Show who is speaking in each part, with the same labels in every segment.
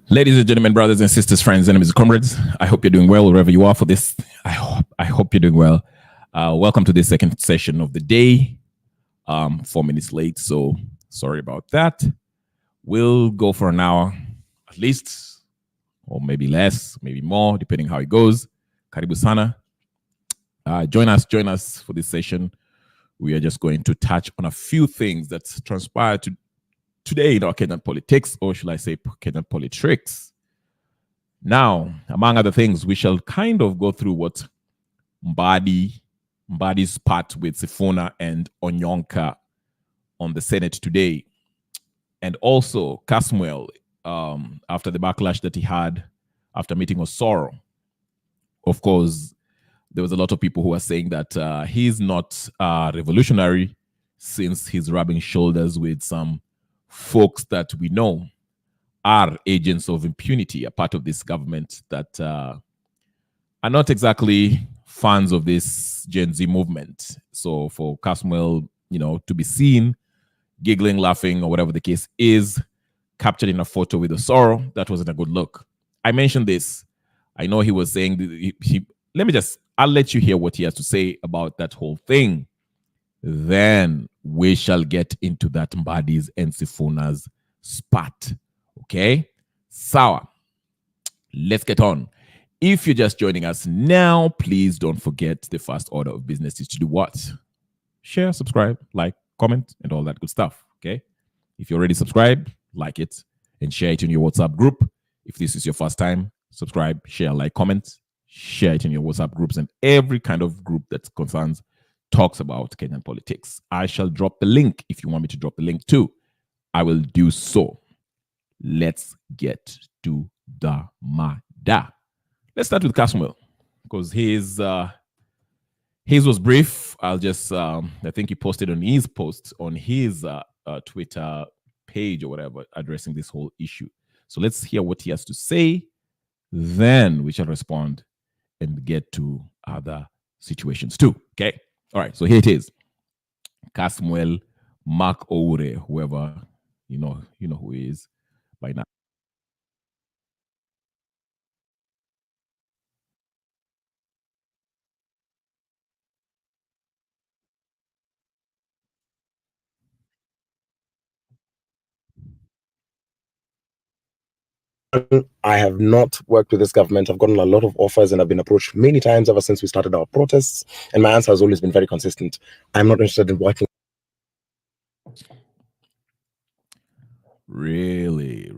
Speaker 1: Ladies and gentlemen, brothers and sisters, friends, enemies, comrades, I hope you're doing well wherever you are for this. I hope you're doing well. Welcome to the second session of the day. 4 minutes late, so sorry about that. We'll go for an hour at least, or maybe less, maybe more, depending how it goes. Karibu sana. Join us for this session. We are just going to touch on a few things that transpired today in our Kenyan politics, or should I say Kenyan politics. Now, among other things, we shall kind of go through what Mbadi's spat with Sifuna and Onyonka on the Senate today. And also Kasmuel, after the backlash that he had after meeting Osoro. Of course, there was a lot of people who are saying that he's not revolutionary since he's rubbing shoulders with some folks that we know are agents of impunity, a part of this government that are not exactly fans of this Gen Z movement. So for Kasmuel, to be seen giggling, laughing, or whatever the case is, captured in a photo with Osoro, that wasn't a good look. I mentioned this. I know he was saying, I'll let you hear what he has to say about that whole thing. Then we shall get into that Mbadi's and Sifuna's spat. Okay? Sawa. Let's get on. If you're just joining us now, please don't forget the first order of business is to do what? Share, subscribe, like, comment, and all that good stuff. Okay? If you're already subscribed, like it, and share it in your WhatsApp group. If this is your first time, subscribe, share, like, comment, share it in your WhatsApp groups and every kind of group that concerns talks about Kenyan politics. I shall drop the link. If you want me to drop the link too, I will do so. Let's get to the mada. Let's start with Kasmuel because his was brief. I'll just, I think he posted on his post on his Twitter page or whatever addressing this whole issue. So let's hear what he has to say. Then we shall respond and get to other situations too. Okay. All right, so here it is. Kasmuel, Mark Oure, whoever, you know who he is by now.
Speaker 2: I have not worked with this government. I've gotten a lot of offers and I've been approached many times ever since we started our protests. And my answer has always been very consistent. I'm not interested in working.
Speaker 1: Really.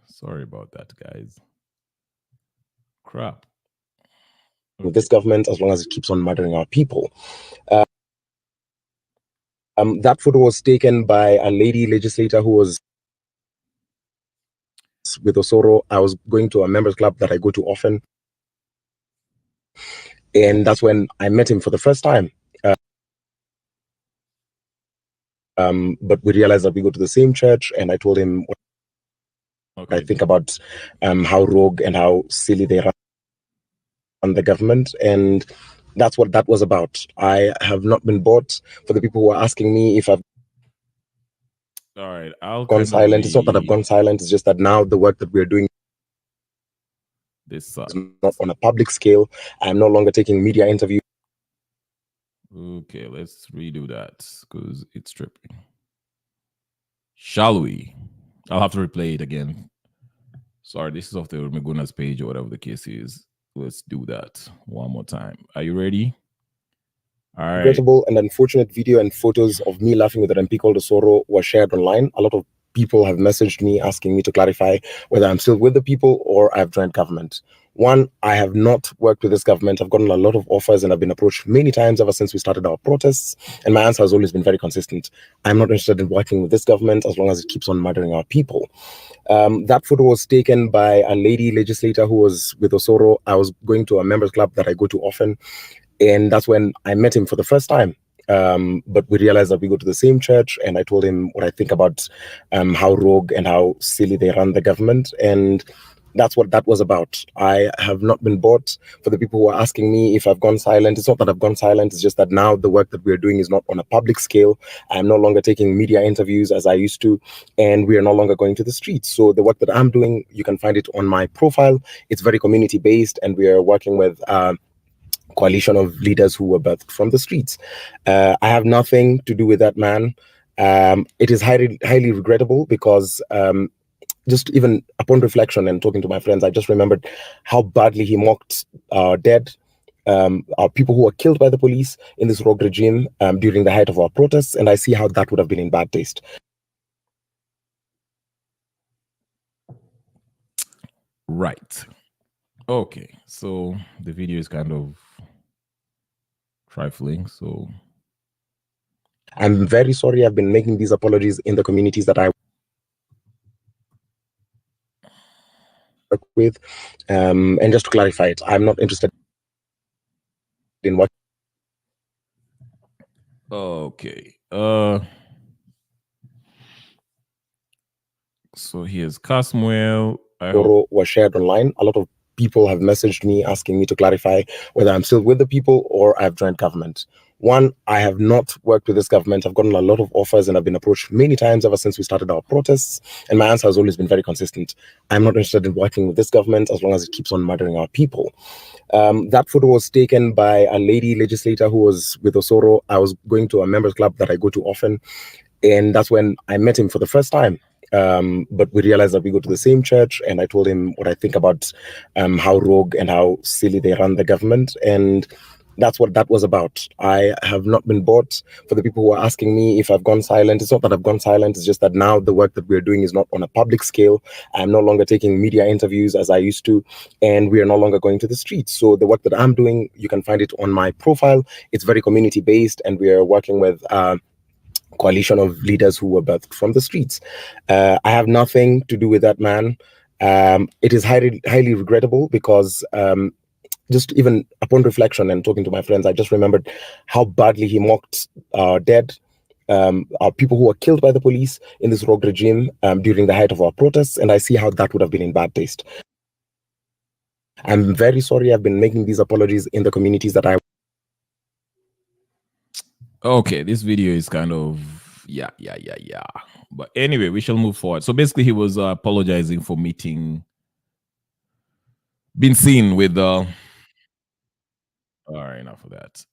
Speaker 1: Sorry about that, guys. Crap.
Speaker 2: With this government, as long as it keeps on murdering our people. That photo was taken by a lady legislator who was with Osoro. I was going to a members club that I go to often. And that's when I met him for the first time. But we realized that we go to the same church, and I told him what I think about how rogue and how silly they run the government. And that's what that was about. I have not been bought. For the people who are asking me if I've gone silent, it's not that I've gone silent. It's just that now the work that we're doing is not on a public scale. I'm no longer taking media interviews.
Speaker 1: Okay, let's redo that because it's tripping. Shall we? I'll have to replay it again. Sorry, this is off the Meguna's page or whatever the case is. Let's do that one more time. Are you ready? All right.
Speaker 2: Regrettable and unfortunate video and photos of me laughing with an MP called Osoro were shared online. A lot of people have messaged me asking me to clarify whether I'm still with the people or I've joined government. One, I have not worked with this government. I've gotten a lot of offers and I've been approached many times ever since we started our protests. And my answer has always been very consistent. I'm not interested in working with this government as long as it keeps on murdering our people. That photo was taken by a lady legislator who was with Osoro. I was going to a members club that I go to often. And that's when I met him for the first time. But we realized that we go to the same church, and I told him what I think about how rogue and how silly they run the government. And that's what that was about. I have not been bought. For the people who are asking me if I've gone silent, it's not that I've gone silent. It's just that now the work that we're doing is not on a public scale. I'm no longer taking media interviews as I used to, and we are no longer going to the streets. So the work that I'm doing, you can find it on my profile. It's very community based, and we are working with coalition of leaders who were birthed from the streets. I have nothing to do with that man. It is highly regrettable because just even upon reflection and talking to my friends, I just remembered how badly he mocked our dead, our people who were killed by the police in this rogue regime during the height of our protests, and I see how that would have been in bad taste.
Speaker 1: Right. Okay. So the video is kind of trifling. So
Speaker 2: I'm very sorry. I've been making these apologies in the communities that I work with. And just to clarify it, I'm not interested in what.
Speaker 1: okay. So here's Kasmuel.
Speaker 2: Was shared online. A lot of people have messaged me asking me to clarify whether I'm still with the people or I've joined government. One, I have not worked with this government. I've gotten a lot of offers and I've been approached many times ever since we started our protests. And my answer has always been very consistent. I'm not interested in working with this government as long as it keeps on murdering our people. That photo was taken by a lady legislator who was with Osoro. I was going to a members club that I go to often. And that's when I met him for the first time. But we realized that we go to the same church, and I told him what I think about how rogue and how silly they run the government, and that's what that was about. I have not been bought. For the people who are asking me if I've gone silent, it's not that I've gone silent. It's just that now the work that we're doing is not on a public scale. I'm no longer taking media interviews as I used to, and we are no longer going to the streets. So the work that I'm doing, you can find it on my profile. It's very community based, and we are working with coalition of leaders who were birthed from the streets. I have nothing to do with that man. It is highly regrettable because just even upon reflection and talking to my friends, I just remembered how badly he mocked our dead, our people who were killed by the police in this rogue regime during the height of our protests, and I see how that would have been in bad taste. I'm very sorry. I've been making these apologies in the communities that I.
Speaker 1: Okay, this video is kind of yeah. But anyway, we shall move forward. So basically, he was apologizing for being seen with all right, enough of that.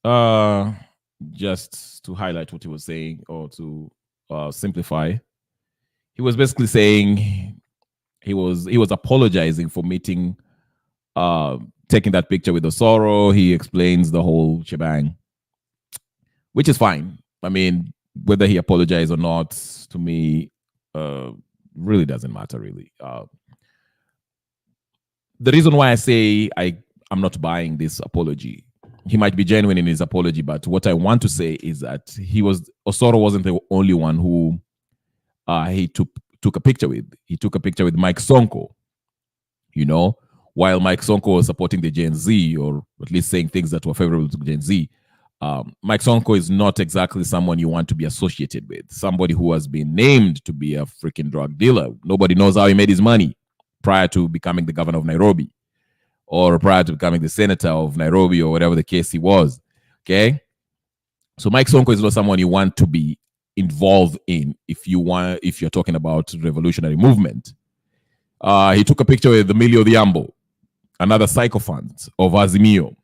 Speaker 1: Just to highlight what he was saying, or to simplify, he was basically saying he was apologizing for taking that picture with Osoro. He explains the whole shebang, which is fine. I mean, whether he apologized or not, to me, really doesn't matter, really. The reason why I say I'm not buying this apology, he might be genuine in his apology, but what I want to say is that Osoro wasn't the only one who he took a picture with. He took a picture with Mike Sonko, while Mike Sonko was supporting the Gen Z, or at least saying things that were favorable to Gen Z. Mike Sonko is not exactly someone you want to be associated with. Somebody who has been named to be a freaking drug dealer. Nobody knows how he made his money prior to becoming the governor of Nairobi, or prior to becoming the senator of Nairobi, or whatever the case he was. Okay, so Mike Sonko is not someone you want to be involved in if you're talking about revolutionary movement. He took a picture with Emilio Diambo, another sycophant of Azimio.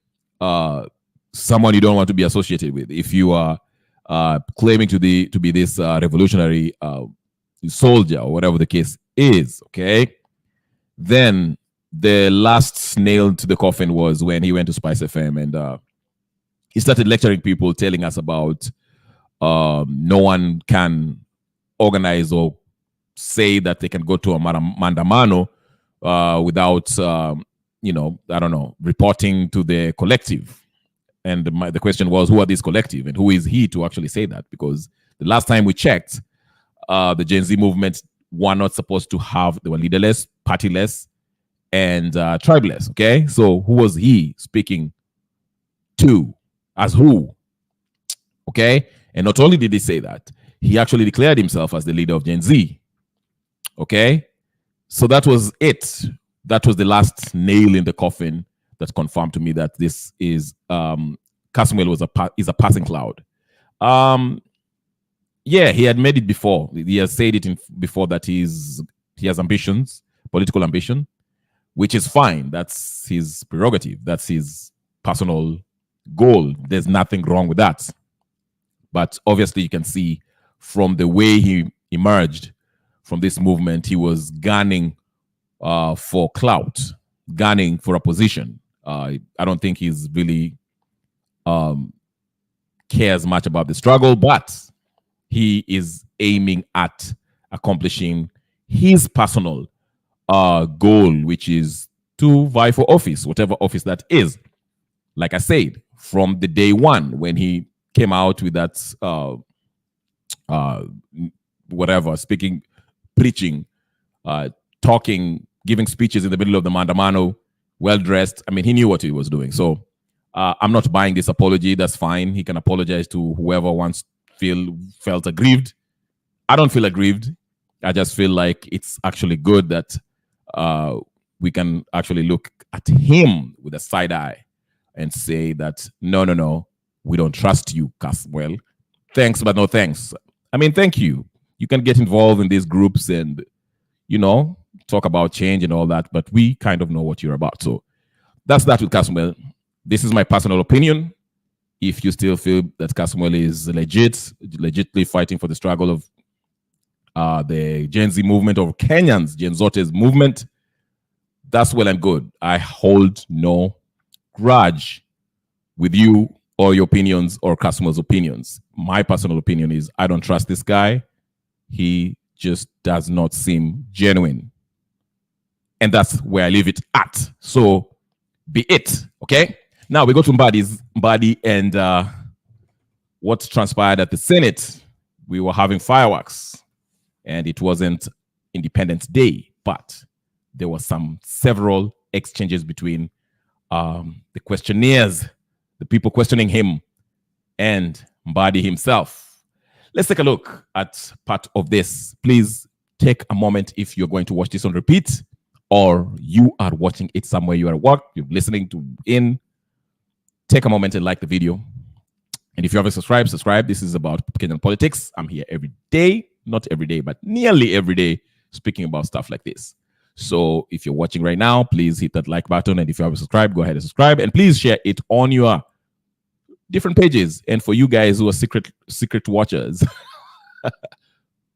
Speaker 1: Someone you don't want to be associated with if you are claiming to be this revolutionary soldier, or whatever the case is. Okay, then the last nail to the coffin was when he went to Spice FM and he started lecturing people, telling us about no one can organize or say that they can go to a mandamano without I don't know, reporting to the collective. And the question was, who are these collective, and who is he to actually say that? Because the last time we checked, the Gen Z movement were not supposed to they were leaderless, partyless, and tribeless. Okay, so who was he speaking to? As who? Okay, and not only did he say that, he actually declared himself as the leader of Gen Z. Okay, so that was it. that was the last nail in the coffin that confirmed to me that this is Kasmuel is a passing cloud. Yeah, he had made it before. He has said it before that he has ambitions, political ambition, which is fine. That's his prerogative. That's his personal goal. There's nothing wrong with that. But obviously, you can see from the way he emerged from this movement, he was gunning for clout, gunning for a position. I don't think he's really cares much about the struggle, but he is aiming at accomplishing his personal goal, which is to vie for office, whatever office that is. Like I said, from the day one when he came out with that whatever, speaking, preaching, talking, giving speeches in the middle of the Mandamano, well dressed. I mean, he knew what he was doing. So I'm not buying this apology. That's fine. He can apologize to whoever felt aggrieved. I don't feel aggrieved. I just feel like it's actually good that we can actually look at him with a side eye and say that no, we don't trust you, Kasmuel. Thanks, but no thanks. I mean, thank you. You can get involved in these groups and, talk about change and all that, but we kind of know what you're about. So that's that with Kasmuel. This is my personal opinion. If you still feel that Kasmuel is legitimately fighting for the struggle of the Gen Z movement, or Kenyans, Gen Zote's movement, that's well and good. I hold no grudge with you or your opinions or Kasmuel's opinions. My personal opinion is I don't trust this guy. He just does not seem genuine. And that's where I leave it at. So be it, okay? Now we go to Mbadi and what transpired at the Senate. We were having fireworks and it wasn't Independence Day, but there were several exchanges between the questionnaires, the people questioning him, and Mbadi himself. Let's take a look at part of this. Please take a moment if you're going to watch this on repeat or you are watching it somewhere you are at work, you're listening to take a moment and like the video. And if you haven't subscribe. This is about Kenyan politics. I'm here every day, not every day, but nearly every day, speaking about stuff like this. So if you're watching right now, please hit that like button. And if you haven't subscribed, go ahead and subscribe. And please share it on your different pages. And for you guys who are secret watchers,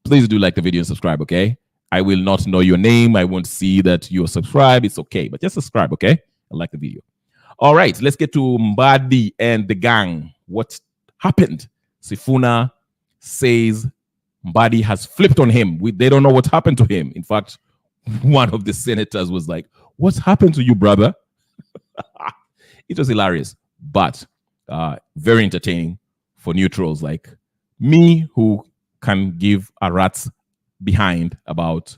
Speaker 1: please do like the video and subscribe, okay? I will not know your name. I won't see that you're subscribed. It's okay. But just subscribe, okay? And like the video. All right, let's get to Mbadi and the gang. What happened? Sifuna says Mbadi has flipped on him. They don't know what happened to him. In fact, one of the senators was like, "What's happened to you, brother?" It was hilarious, but very entertaining for neutrals like me, who can give a rat's behind about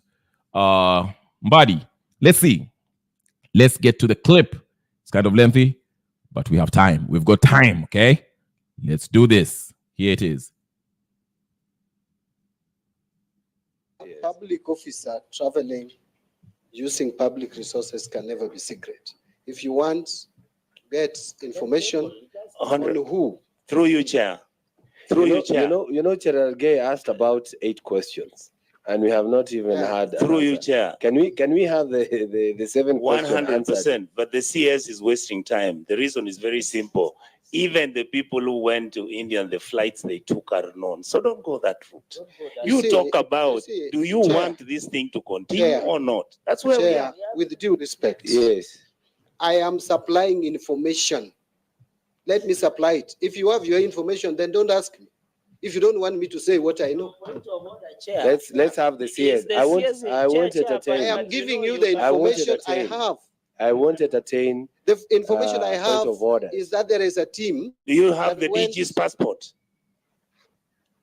Speaker 1: Mbadi. Let's see. Let's get to the clip. It's kind of lengthy, but we have time. We've got time, okay? Let's do this. Here it is.
Speaker 3: A public officer traveling using public resources can never be secret. If you want to get information on who,
Speaker 4: through you, Chair. Through you, Chair.
Speaker 5: General Gay asked about 8 questions, and we have not even had.
Speaker 4: Through you, Chair.
Speaker 5: Can we have the 7 questions
Speaker 4: 100%. But the CS is wasting time. The reason is very simple. Even the people who went to India, the flights they took are known. So don't go that route. You talk about, do you want this thing to continue or not? That's where we are.
Speaker 3: With due respect,
Speaker 5: Yes.
Speaker 3: I am supplying information. Let me supply it. If you have your information, then don't ask me. If you don't want me to say what I know,
Speaker 5: Let's have the CS. I won't entertain.
Speaker 3: I am giving you the information I have.
Speaker 5: I won't entertain.
Speaker 3: The information I have
Speaker 5: point of order.
Speaker 3: is that there is a team.
Speaker 4: Do you have the DG's passport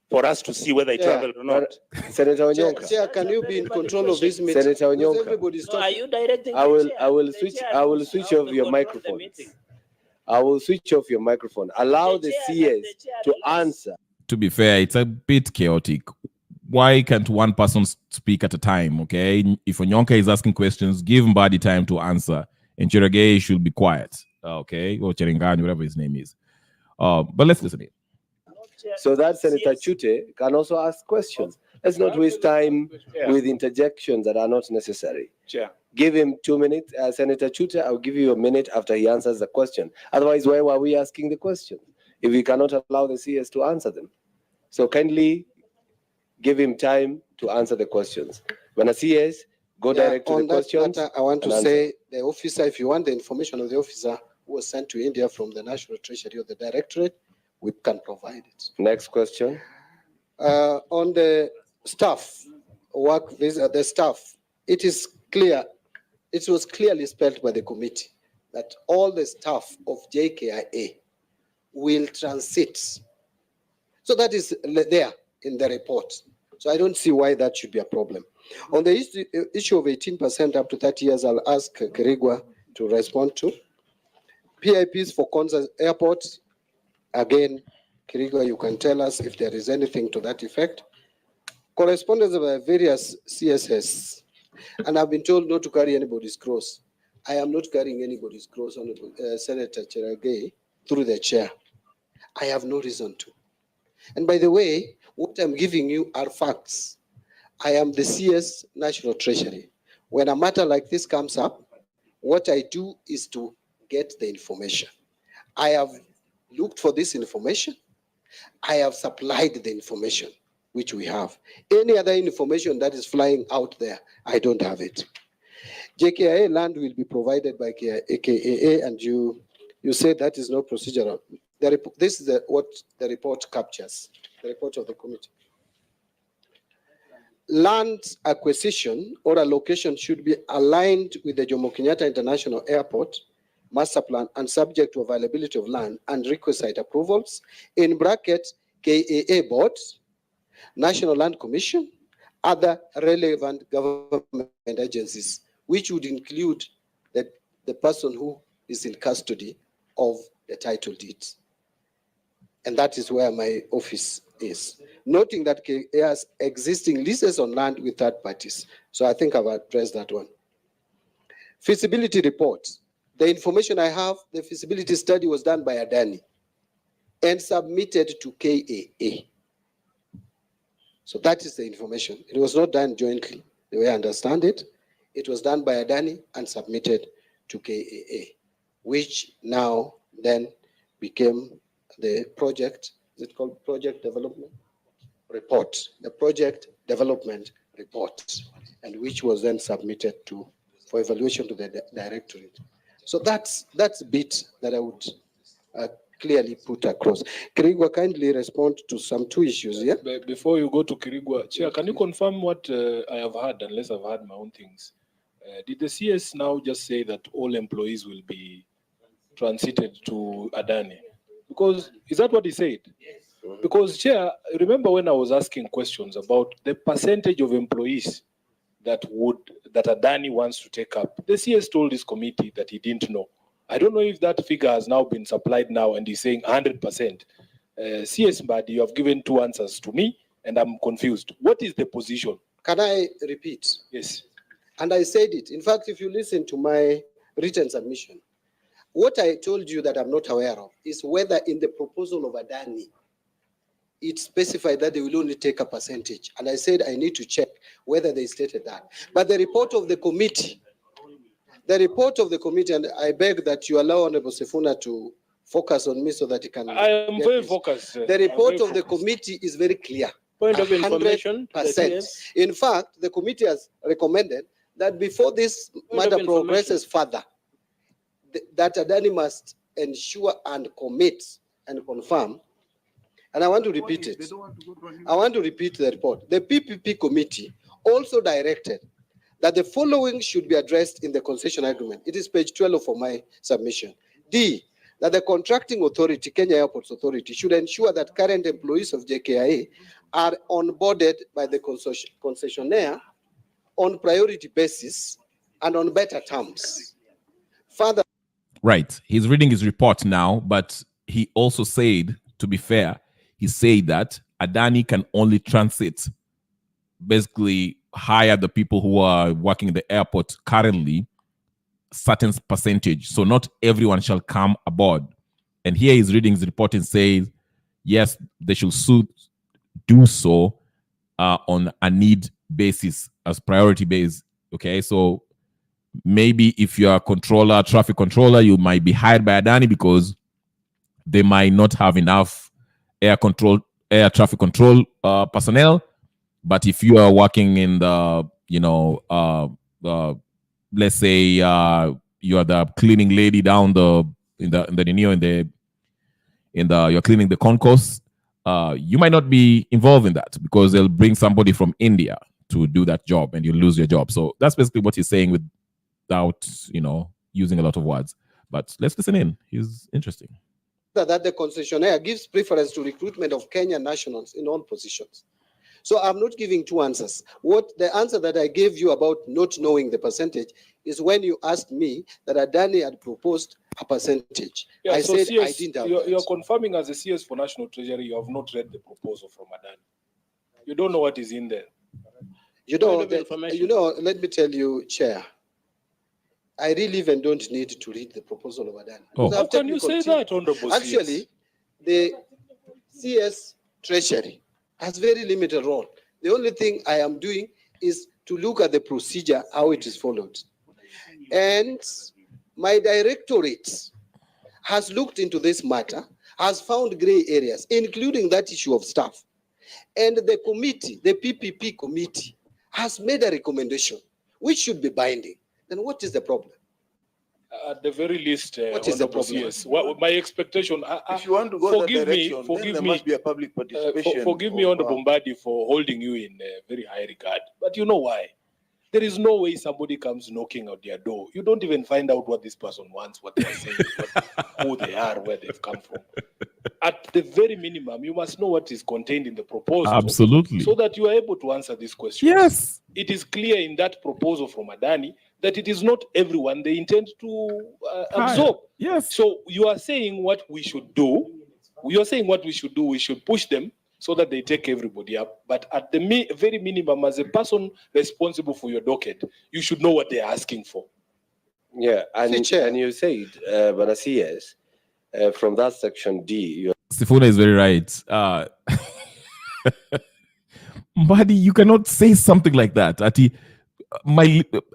Speaker 4: for us to see whether he traveled or not?
Speaker 5: Senator Onyonka.
Speaker 3: Chair, can you be in control of this meeting?
Speaker 5: Senator Onyonka.
Speaker 3: Everybody's
Speaker 4: No, are
Speaker 3: talking.
Speaker 4: you directing?
Speaker 5: I will switch off your microphone. I will switch off your microphone. Allow the CS to answer.
Speaker 1: To be fair, it's a bit chaotic. why can't one person speak at a time? Okay, if Onyonka is asking questions, give Mbadi time to answer, and Cheragay should be quiet. Okay, or Cherengani, whatever his name is. But let's listen in.
Speaker 5: So that Senator Chute can also ask questions. Let's not waste time with interjections that are not necessary. Give him 2 minutes. Senator Chute, I'll give you a minute after he answers the question. Otherwise, why were we asking the question if we cannot allow the CS to answer them? So kindly give him time to answer the questions. When a CS, go direct to the questions.
Speaker 3: I want to say the officer, if you want the information of the officer who was sent to India from the National Treasury or the Directorate, we can provide it.
Speaker 5: Next question.
Speaker 3: On the staff, the staff, it is clear, it was clearly spelled by the committee that all the staff of JKIA will transit. So that is there in the report. So I don't see why that should be a problem. On the issue of 18% up to 30 years, I'll ask Kirigwa to respond to. PIPs for Konza Airport, again, Kirigwa, you can tell us if there is anything to that effect. Correspondence by various CSS, and I've been told not to carry anybody's cross. I am not carrying anybody's cross, Honorable Senator Cheragay, through the chair. I have no reason to. And by the way, what I'm giving you are facts. I am the CS National Treasury. When a matter like this comes up, what I do is to get the information. I have looked for this information. I have supplied the information which we have. Any other information that is flying out there, I don't have it. JKIA land will be provided by KAA, and you say that is not procedural. This is what the report captures, the report of the committee. Land acquisition or allocation should be aligned with the Jomo Kenyatta International Airport master plan and subject to availability of land and requisite approvals, in bracket KAA boards, National Land Commission, other relevant government agencies, which would include the person who is in custody of the title deeds. And that is where my office is. Noting that KAA has existing leases on land with third parties. So I think I've addressed that one. Feasibility report. The information I have, the feasibility study was done by Adani and submitted to KAA. So that is the information. It was not done jointly, the way I understand it. It was done by Adani and submitted to KAA, which now then became the project, is it called project development report? The project development report, and which was then submitted for evaluation to the Directorate. So that's a bit that I would clearly put across. Kirigwa, kindly respond to some two issues here. Yeah?
Speaker 6: Before you go to Kirigwa, Chair, can you confirm what I have heard, unless I've heard my own things? Did the CS now just say that all employees will be transited to Adani? Because is that what he said? Yes. Because, Chair, remember when I was asking questions about the percentage of employees that Adani wants to take up, the CS told this committee that he didn't know. I don't know if that figure has now been supplied now and he's saying 100%. CS Mbadi, you have given two answers to me and I'm confused. What is the position?
Speaker 3: Can I repeat?
Speaker 6: Yes.
Speaker 3: And I said it. In fact, if you listen to my written submission, what I told you that I'm not aware of is whether in the proposal of Adani, it specified that they will only take a percentage. And I said I need to check whether they stated that. But the report of the committee, and I beg that you allow Honorable Sifuna to focus on me so that he can.
Speaker 6: I am very focused.
Speaker 3: The report of the committee is very clear.
Speaker 6: Point of information.
Speaker 3: 100%. In fact, the committee has recommended that before this matter progresses further, that Adani must ensure and commit and confirm. And I want to repeat it. I want to repeat the report. The PPP committee also directed that the following should be addressed in the concession agreement. It is page 12 of my submission. D, that the contracting authority, Kenya Airports Authority, should ensure that current employees of JKIA are onboarded by the concessionaire on priority basis and on better terms. Further.
Speaker 1: Right. He's reading his report now, but he also said, to be fair, he said that Adani can only transit basically hire the people who are working in the airport currently, certain percentage. So not everyone shall come aboard. And here he's reading his report and says, yes, they should do so on a need basis, as priority base. Okay, so maybe if you're a controller, traffic controller, you might be hired by Adani because they might not have enough air traffic control personnel. But if you are working in the, let's say you are the cleaning lady down you're cleaning the concourse, you might not be involved in that because they'll bring somebody from India to do that job and you lose your job. So that's basically what he's saying without, using a lot of words. But let's listen in. He's interesting.
Speaker 3: That the concessionaire gives preference to recruitment of Kenyan nationals in all positions. So I'm not giving two answers. The answer that I gave you about not knowing the percentage is when you asked me that Adani had proposed a percentage.
Speaker 6: Yeah,
Speaker 3: I
Speaker 6: so
Speaker 3: said
Speaker 6: CS,
Speaker 3: I didn't have
Speaker 6: you're
Speaker 3: that.
Speaker 6: confirming as a CS for National Treasury, you have not read the proposal from Adani. You don't know what is in there.
Speaker 3: Let me tell you, Chair, I really even don't need to read the proposal of Adani.
Speaker 1: Oh.
Speaker 6: How can you say that, Honorable
Speaker 3: Actually,
Speaker 6: CS?
Speaker 3: the CS Treasury has very limited role. The only thing I am doing is to look at the procedure, how it is followed. And my directorate has looked into this matter, has found gray areas, including that issue of staff. And the committee, the PPP committee, has made a recommendation, which should be binding. Then what is the problem?
Speaker 6: At the very least,
Speaker 3: What is the
Speaker 6: Honorable
Speaker 3: problem?
Speaker 6: CS, my expectation,
Speaker 7: If you want to go that direction, then there must be a public participation.
Speaker 6: forgive me, Honorable Mbadi, for holding you in very high regard. But you know why? There is no way somebody comes knocking at their door. You don't even find out what this person wants, what they're saying, who they are, where they've come from. At the very minimum, you must know what is contained in the proposal.
Speaker 1: Absolutely.
Speaker 6: So that you are able to answer these questions.
Speaker 1: Yes.
Speaker 6: It is clear in that proposal from Adani that it is not everyone they intend to absorb.
Speaker 1: Yes.
Speaker 6: So you are saying what we should do. We should push them so that they take everybody up. But at the very minimum, as a person responsible for your docket, you should know what they're asking for.
Speaker 5: Yeah, and you said, but I see yes, from that section D.
Speaker 1: Sifuna is very right. Mbadi, you cannot say something like that.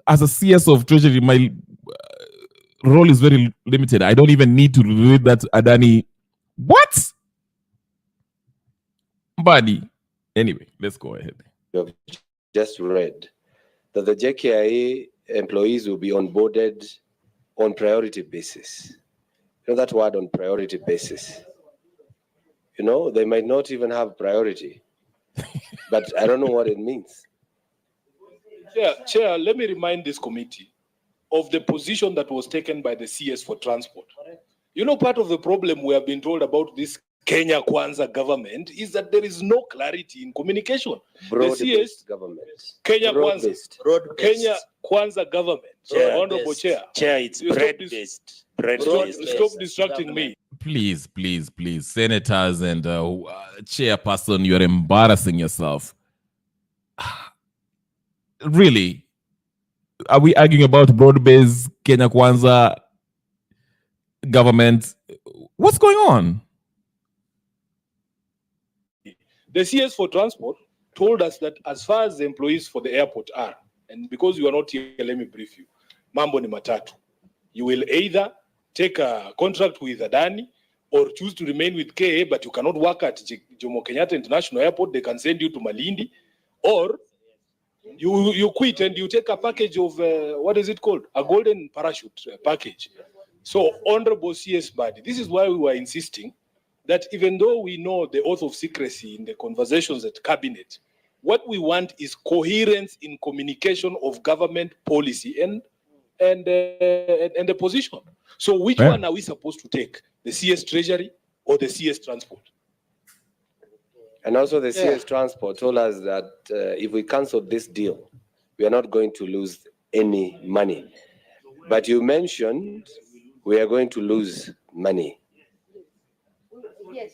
Speaker 1: As a CS of Treasury, my role is very limited. I don't even need to read that Adani. What? Mbadi. Anyway, let's go ahead.
Speaker 5: You have just read that the JKIA employees will be onboarded on priority basis. You know that word, on priority basis. They might not even have priority, but I don't know what it means.
Speaker 6: Chair, let me remind this committee of the position that was taken by the CS for transport. Part of the problem we have been told about this Kenya Kwanza government is that there is no clarity in communication.
Speaker 5: Broad-based government.
Speaker 6: Kenya Kwanza. Kenya Kwanza government. Honorable Chair.
Speaker 4: Chair, it's bread-based.
Speaker 6: Stop distracting me.
Speaker 1: Please, senators and chairperson, you're embarrassing yourself. Really? Are we arguing about broad-based Kenya Kwanza government? What's going on?
Speaker 6: The CS for transport told us that as far as the employees for the airport are, and because you are not here, let me brief you. Mambo ni matatu. You will either take a contract with Adani or choose to remain with KA, but you cannot work at Jomo Kenyatta International Airport. They can send you to Malindi, or you quit and you take a package of, what is it called? A golden parachute package. So, Honorable CS Mbadi, this is why we were insisting that even though we know the oath of secrecy in the conversations at cabinet, what we want is coherence in communication of government policy and the position. So which one are we supposed to take? The CS Treasury or the CS Transport?
Speaker 5: And also the CS Transport told us that if we cancel this deal, we are not going to lose any money. But you mentioned we are going to lose money.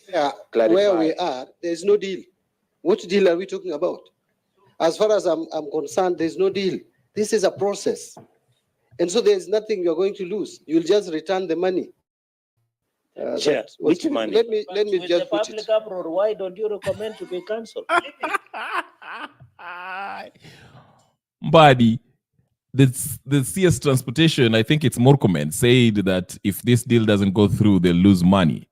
Speaker 3: Yeah, where we are, there is no deal. What deal are we talking about? As far as I'm concerned, there's no deal. This is a process. And so there's nothing you're going to lose. You'll just return the money.
Speaker 4: Chair, which money?
Speaker 3: Let me just put it.
Speaker 8: Uproar, why don't you recommend to be cancelled?
Speaker 1: Mbadi, the CS Transportation, I think it's more comment, said that if this deal doesn't go through, they'll lose money.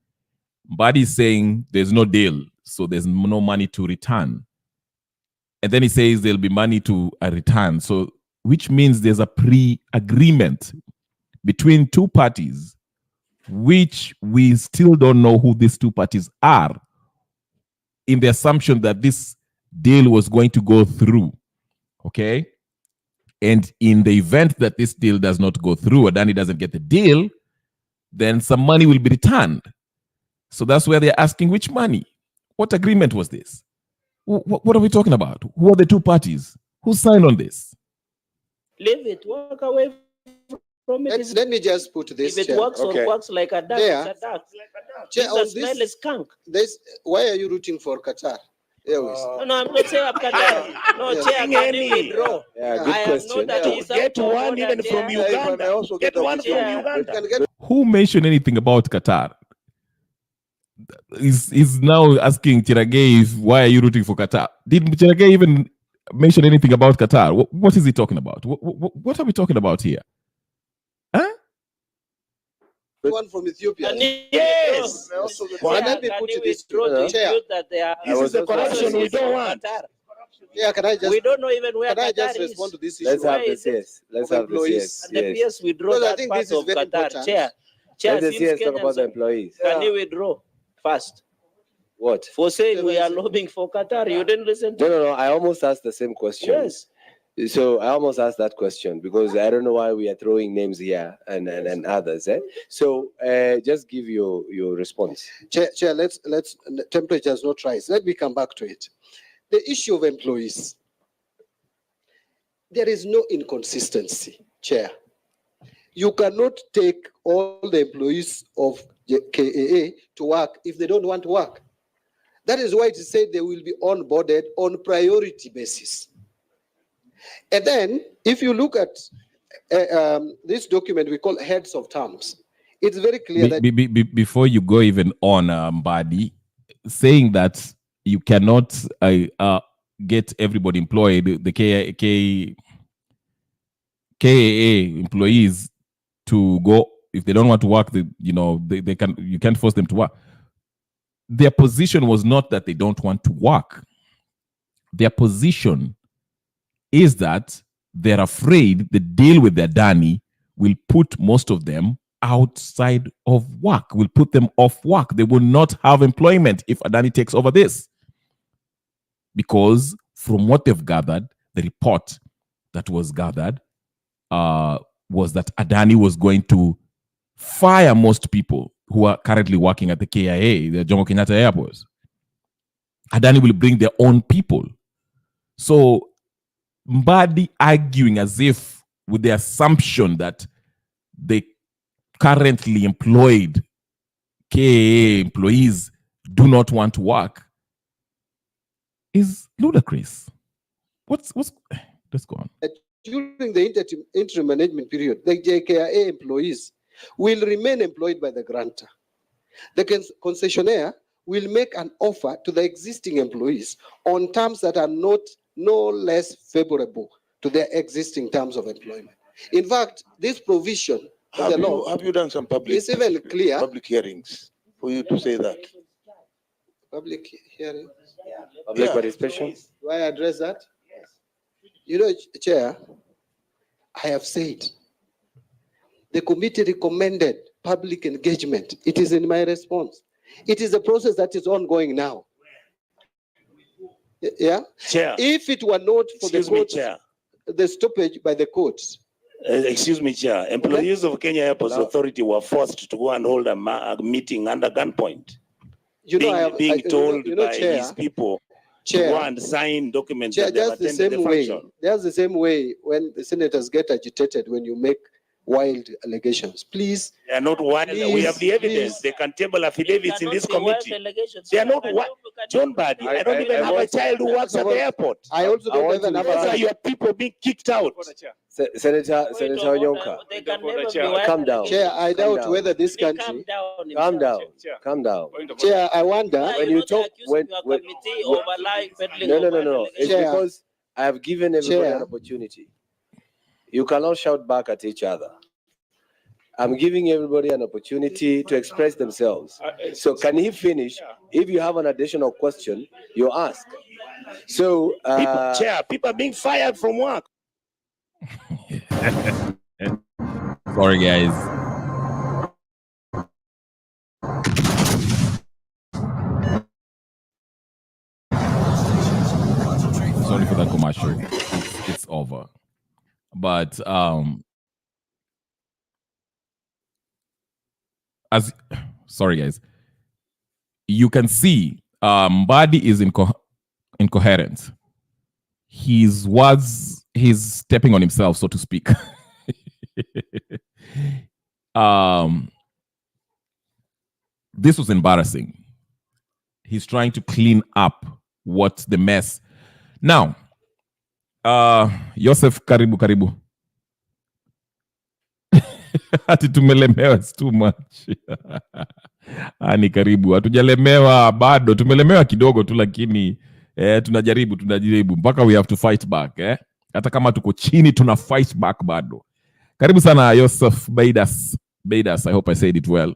Speaker 1: Mbadi is saying there's no deal, so there's no money to return. And then he says there'll be money to return. So, which means there's a pre-agreement between two parties, which we still don't know who these two parties are, in the assumption that this deal was going to go through. Okay? And in the event that this deal does not go through, or Adani doesn't get the deal, then some money will be returned. So that's where they're asking which money? What agreement was this? What are we talking about? Who are the two parties? Who signed on this?
Speaker 8: Leave it, walk away from it.
Speaker 3: Let me just put this.
Speaker 8: If it works or works like a duck, it's a duck. The smell is skunk.
Speaker 3: Why are you rooting for Qatar Airways?
Speaker 8: No, I'm not saying Qatar. No, Chair, can you withdraw?
Speaker 5: Yeah, good question.
Speaker 7: Get one even from Uganda. Get one from Uganda.
Speaker 1: Who mentioned anything about Qatar? Is now asking Chiragay, why are you rooting for Qatar? Did Chiragay even mention anything about Qatar? What is he talking about? What are we talking about here? Huh?
Speaker 3: One from Ethiopia.
Speaker 8: Yes.
Speaker 3: Let me put it this way.
Speaker 7: This is the corruption we don't want.
Speaker 3: Yeah, can I just?
Speaker 8: We don't know even where
Speaker 3: Can I
Speaker 8: Qatar
Speaker 3: just
Speaker 8: is.
Speaker 3: respond to this issue?
Speaker 5: Let's have this, yes. Let's have this, yes.
Speaker 8: And the PS withdraw
Speaker 3: Because I
Speaker 8: that
Speaker 3: think
Speaker 8: part
Speaker 3: this is
Speaker 8: of
Speaker 3: very
Speaker 8: Qatar.
Speaker 3: important.
Speaker 8: Chair,
Speaker 5: Let the
Speaker 8: since
Speaker 5: CS talk
Speaker 8: Kenyans-
Speaker 5: about the employees.
Speaker 8: Can you withdraw first?
Speaker 5: What?
Speaker 8: For saying we are lobbying for Qatar, you didn't listen to
Speaker 5: No. I almost asked the same question.
Speaker 8: Yes.
Speaker 5: So I almost asked that question because I don't know why we are throwing names here and others. So just give your response.
Speaker 3: Chair, let's temperatures not rise. Let me come back to it. The issue of employees. There is no inconsistency, Chair. You cannot take all the employees of KAA to work if they don't want to work. That is why it is said they will be onboarded on priority basis. And then, if you look at this document we call heads of terms, it's very clear that
Speaker 1: before you go even on, Mbadi, saying that you cannot get everybody employed, the KAA employees to go if they don't want to work. They can. You can't force them to work. Their position was not that they don't want to work. Their position is that they're afraid the deal with Adani will put most of them outside of work, will put them off work. They will not have employment if Adani takes over this. Because from what they've gathered, the report that was gathered was that Adani was going to fire most people who are currently working at the KIA, the Jomo Kenyatta Airport. Adani will bring their own people. So Mbadi arguing as if with the assumption that the currently employed KAA employees do not want to work is ludicrous. Let's go on.
Speaker 3: during the interim management period, the JKIA employees will remain employed by the grantor. The concessionaire will make an offer to the existing employees on terms that are no less favorable to their existing terms of employment. In fact, this provision of the law
Speaker 7: have you done some public
Speaker 3: is even clear.
Speaker 7: Public hearings for you to say that?
Speaker 3: Public hearing.
Speaker 5: Public participation.
Speaker 3: Do I address that? Yes. You know, Chair, I have said the committee recommended public engagement. It is in my response. It is a process that is ongoing now. Yeah.
Speaker 4: Chair.
Speaker 3: If it were not for
Speaker 4: Excuse
Speaker 3: the courts,
Speaker 4: me, Chair.
Speaker 3: the stoppage by the courts.
Speaker 4: Excuse me, Chair. Employees of Kenya Airports Authority were forced to go and hold a meeting under gunpoint.
Speaker 3: You know,
Speaker 4: being told by
Speaker 3: Chair,
Speaker 4: his people
Speaker 3: Chair,
Speaker 4: to go and sign documents
Speaker 3: Chair,
Speaker 4: that they have
Speaker 3: just the
Speaker 4: attended
Speaker 3: same
Speaker 4: the
Speaker 3: way.
Speaker 4: function.
Speaker 3: There's the same way when the senators get agitated when you make wild allegations. Please.
Speaker 4: They are not wild. We have the evidence. They can table affidavits in this committee. They are not wild. John Mbadi, I don't even have a child who works at the airport.
Speaker 3: I also don't have the numbers.
Speaker 4: Those are your people being kicked out.
Speaker 5: Senator Onyonka, calm down.
Speaker 3: Chair, I doubt whether this country.
Speaker 5: Calm down.
Speaker 3: Chair, I wonder
Speaker 5: when you talk. No. It's
Speaker 3: Chair,
Speaker 5: because I have given everybody an opportunity. You cannot shout back at each other. I'm giving everybody an opportunity to express themselves. So can he finish? If you have an additional question, you ask. So,
Speaker 4: people are being fired from work.
Speaker 1: Sorry, guys. Sorry for that commercial. It's over. But sorry, guys. You can see Mbadi is incoherent. His words, he's stepping on himself, so to speak. This was embarrassing. He's trying to clean up what the mess. Now, Joseph, karibu. Ati tumelemewa, it's too much. Ani karibu. Hatujalemewa bado, tumelemewa kidogo tu, lakini tunajaribu mpaka we have to fight back. Hata kama tuko chini tuna fight back bado. Karibu sana Joseph Beidas, I hope I said it well.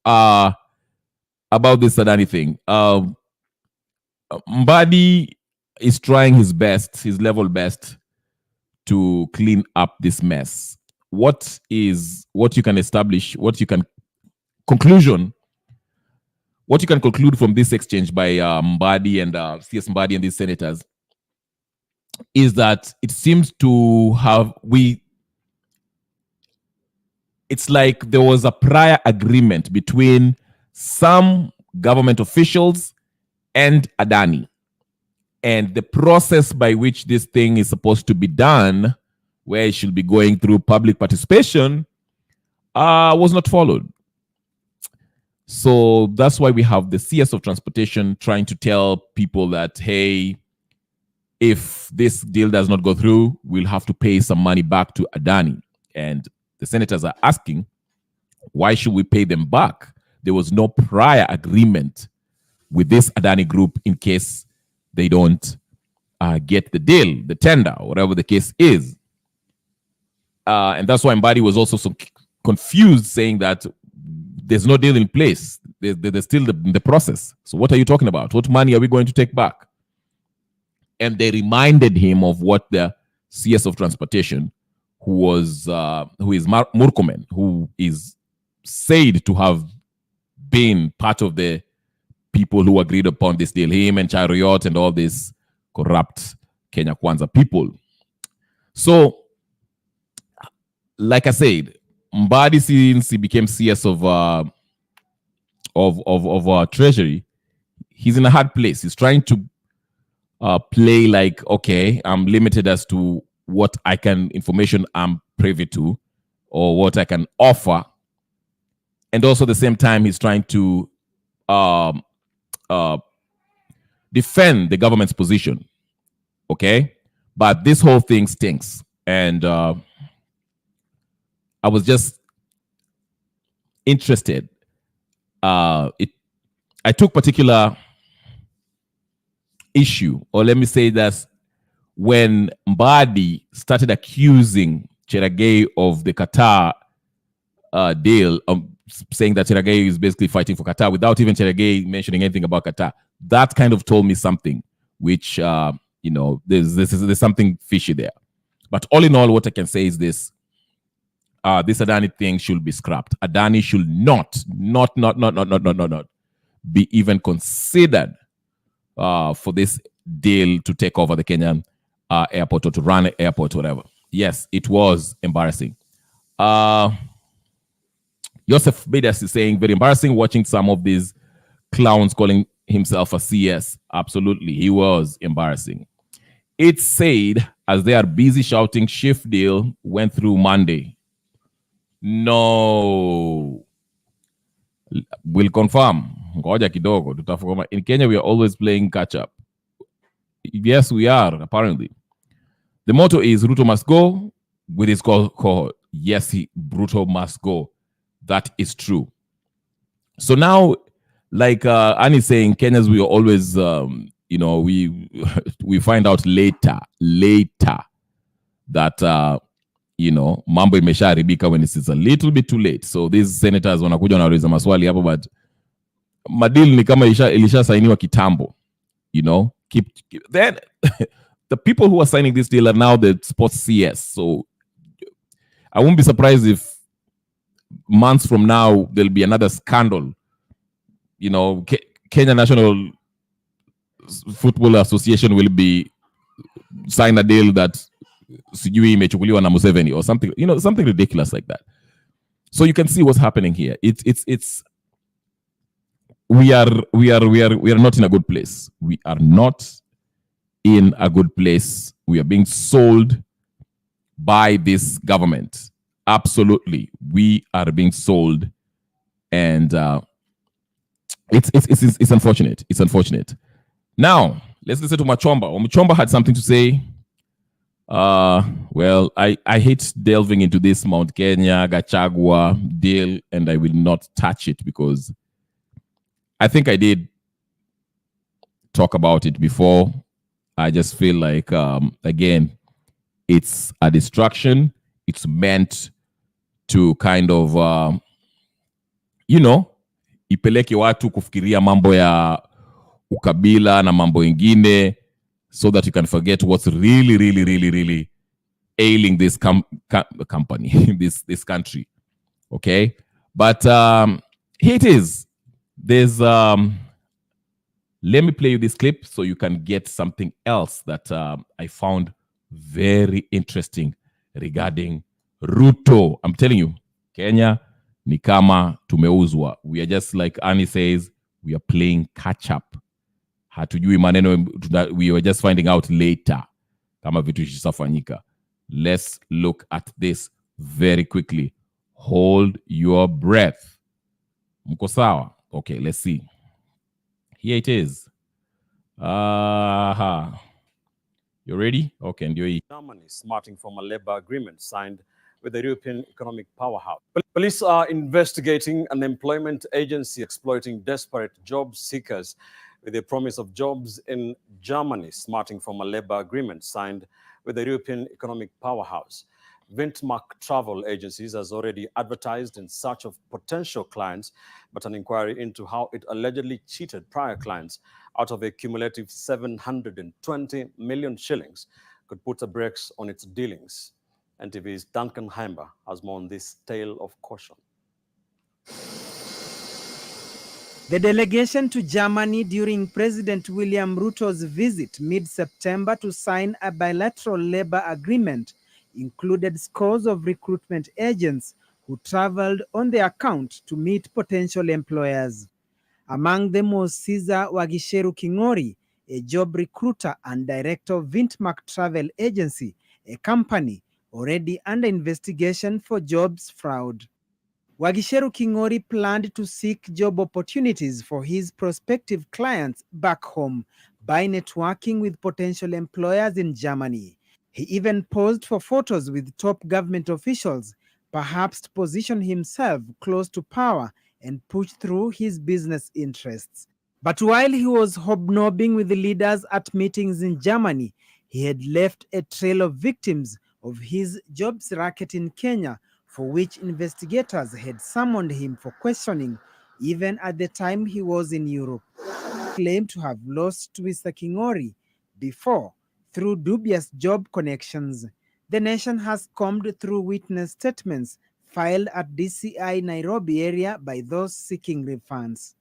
Speaker 1: About this Adani thing. Mbadi is trying his best, his level best, to clean up this mess. What you can establish, what you can conclude from this exchange by Mbadi and CS Mbadi and these senators is that it seems to have it's like there was a prior agreement between some government officials and Adani. And the process by which this thing is supposed to be done, where it should be going through public participation, was not followed. So that's why we have the CS of Transportation trying to tell people that, hey, if this deal does not go through, we'll have to pay some money back to Adani. And the senators are asking, why should we pay them back? There was no prior agreement with this Adani group in case they don't get the deal, the tender, whatever the case is. And that's why Mbadi was also so confused, saying that there's no deal in place. There's still the process. So what are you talking about? What money are we going to take back? And they reminded him of what the CS of Transportation, who is Murkomen, who is said to have been part of the people who agreed upon this deal, him and Chariot and all these corrupt Kenya Kwanza people. So, like I said, Mbadi, since he became CS of Treasury, he's in a hard place. He's trying to play like, okay, I'm limited as to what information I'm privy to or what I can offer. And also at the same time, he's trying to defend the government's position. Okay? But this whole thing stinks. And I was just interested. I took particular issue, or let me say that when Mbadi started accusing Cherargei of the Qatar deal, saying that Cherargei is basically fighting for Qatar without even Cherargei mentioning anything about Qatar, that kind of told me something, which, there's something fishy there. But all in all, what I can say is this. This Adani thing should be scrapped. Adani should not be even considered for this deal to take over the Kenyan airport or to run an airport, whatever. Yes, it was embarrassing. Joseph Bedas is saying, very embarrassing watching some of these clowns calling himself a CS. Absolutely, he was embarrassing. It's said, as they are busy shouting, shift deal went through Monday. No. We'll confirm. Ngoja kidogo. In Kenya, we are always playing catch up. Yes, we are, apparently. The motto is Ruto must go with his cohort. Yes, Ruto must go. That is true. So now, like Annie saying, Kenyans, we are always, we find out later that, mambo imeshaharibika when it's a little bit too late. So these senators wanakuja wanauliza maswali hapo, but madil ni kama ilishasainiwa kitambo, then the people who are signing this deal are now the sports CS. So I won't be surprised if months from now there'll be another scandal. Kenya National Football Association will be sign a deal that sijui imechukuliwa na Museveni or something, something ridiculous like that. So you can see what's happening here. We are not in a good place. We are not in a good place. We are being sold by this government. Absolutely, we are being sold, and it's unfortunate. It's unfortunate. Now let's listen to Machomba. Machomba had something to say. Well, I hate delving into this Mount Kenya, Gachagua deal, and I will not touch it because I think I did talk about it before. I just feel like, again, it's a distraction. It's meant to kind of, ipeleke watu kufikiria mambo ya ukabila na mambo ingine, so that you can forget what's really ailing this company, this country. Okay? But here it is. There's let me play you this clip so you can get something else that I found very interesting regarding Ruto. I'm telling you, Kenya ni kama tumeuzwa. We are just, like Annie says, we are playing catch up. Hatujui maneno, we were just finding out later kama vitu shishafanyika. Let's look at this very quickly. Hold your breath. Mko sawa? Okay, let's see. Here it is. You ready? Okay, and you're
Speaker 9: Germany smarting from a labor agreement signed with the European Economic Powerhouse. Police are investigating an employment agency exploiting desperate job seekers with the promise of jobs in Germany, smarting from a labor agreement signed with the European Economic Powerhouse. Vintmark Travel Agencies has already advertised in search of potential clients, but an inquiry into how it allegedly cheated prior clients out of a cumulative 720 million shillings could put a brakes on its dealings. NTV's Duncan Heimber has more on this tale of caution.
Speaker 10: The delegation to Germany during President William Ruto's visit mid-September to sign a bilateral labor agreement included scores of recruitment agents who traveled on their account to meet potential employers. Among them was Cesar Wagisheru Kingori, a job recruiter and director of Vintmark Travel Agency, a company already under investigation for jobs fraud. Wagisheru Kingori planned to seek job opportunities for his prospective clients back home by networking with potential employers in Germany. He even posed for photos with top government officials, perhaps to position himself close to power and push through his business interests. But while he was hobnobbing with the leaders at meetings in Germany, he had left a trail of victims of his jobs racket in Kenya, for which investigators had summoned him for questioning, even at the time he was in Europe. He claimed to have lost Mr. Kingori before through dubious job connections. The nation has combed through witness statements filed at DCI Nairobi area by those seeking refunds.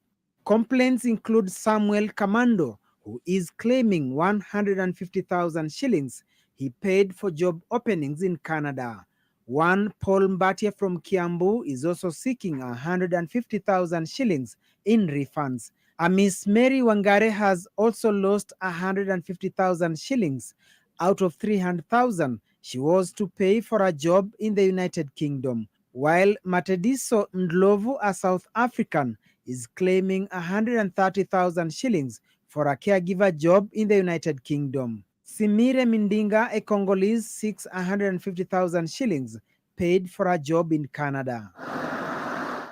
Speaker 10: Complaints include Samuel Kamando, who is claiming 150,000 shillings he paid for job openings in Canada. One Paul Mbatia from Kiambu is also seeking 150,000 shillings in refunds. A Miss Mary Wangare has also lost 150,000 shillings out of 300,000 she was to pay for a job in the United Kingdom. while Matediso Ndlovu, a South African, is claiming 130,000 shillings for a caregiver job in the United Kingdom. Simire Mindinga, a Congolese, seeks 150,000 shillings paid for a job in Canada.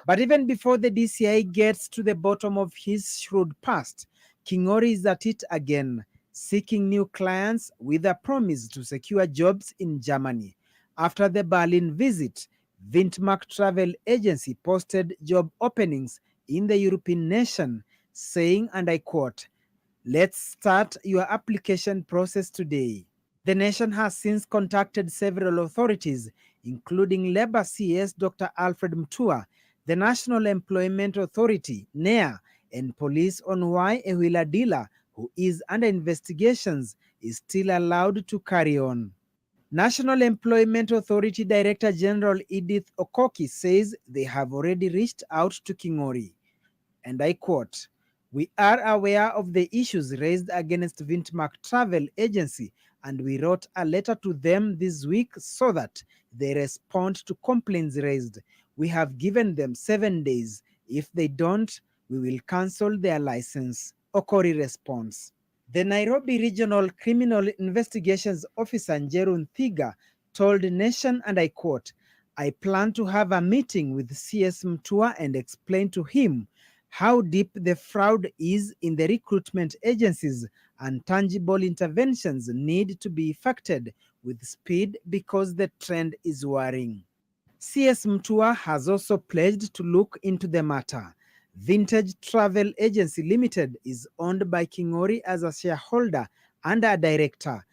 Speaker 10: But even before the DCI gets to the bottom of his shrewd past, Kingori is at it again, seeking new clients with a promise to secure jobs in Germany. After the Berlin visit, Vintmark Travel Agency posted job openings in the European nation, saying, and I quote, "Let's start your application process today." The nation has since contacted several authorities, including Labour CS Dr. Alfred Mutua, the National Employment Authority, NEA, and police on why a wheeler dealer who is under investigations is still allowed to carry on. National Employment Authority Director General Edith Okoki says they have already reached out to Kingori. And I quote, "We are aware of the issues raised against Vintmark Travel Agency, and we wrote a letter to them this week so that they respond to complaints raised. We have given them 7 days. If they don't, we will cancel their license," Okori responds. The Nairobi Regional Criminal Investigations Officer Njeru Nthiga told Nation, and I quote, "I plan to have a meeting with CS Mutua and explain to him how deep the fraud is in the recruitment agencies, and tangible interventions need to be effected with speed because the trend is worrying." CS Mutua has also pledged to look into the matter. Vintage Travel Agency Limited is owned by Kingori as a shareholder and a director,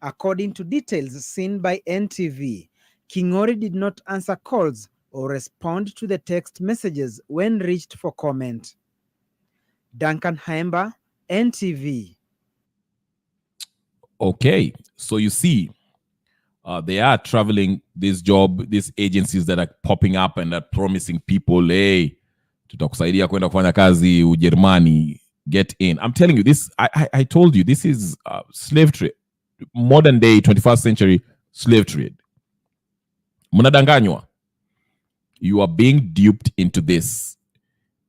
Speaker 10: according to details seen by NTV. Kingori did not answer calls or respond to the text messages when reached for comment. Duncan Haemba, NTV.
Speaker 1: Okay, so you see, they are traveling these agencies that are popping up and are promising people, hey, tutakusaidia kwenda kufanya kazi Ujerumani, get in. I'm telling you this, I told you, this is slave trade, modern day 21st century slave trade. Mnadanganywa. You are being duped into this.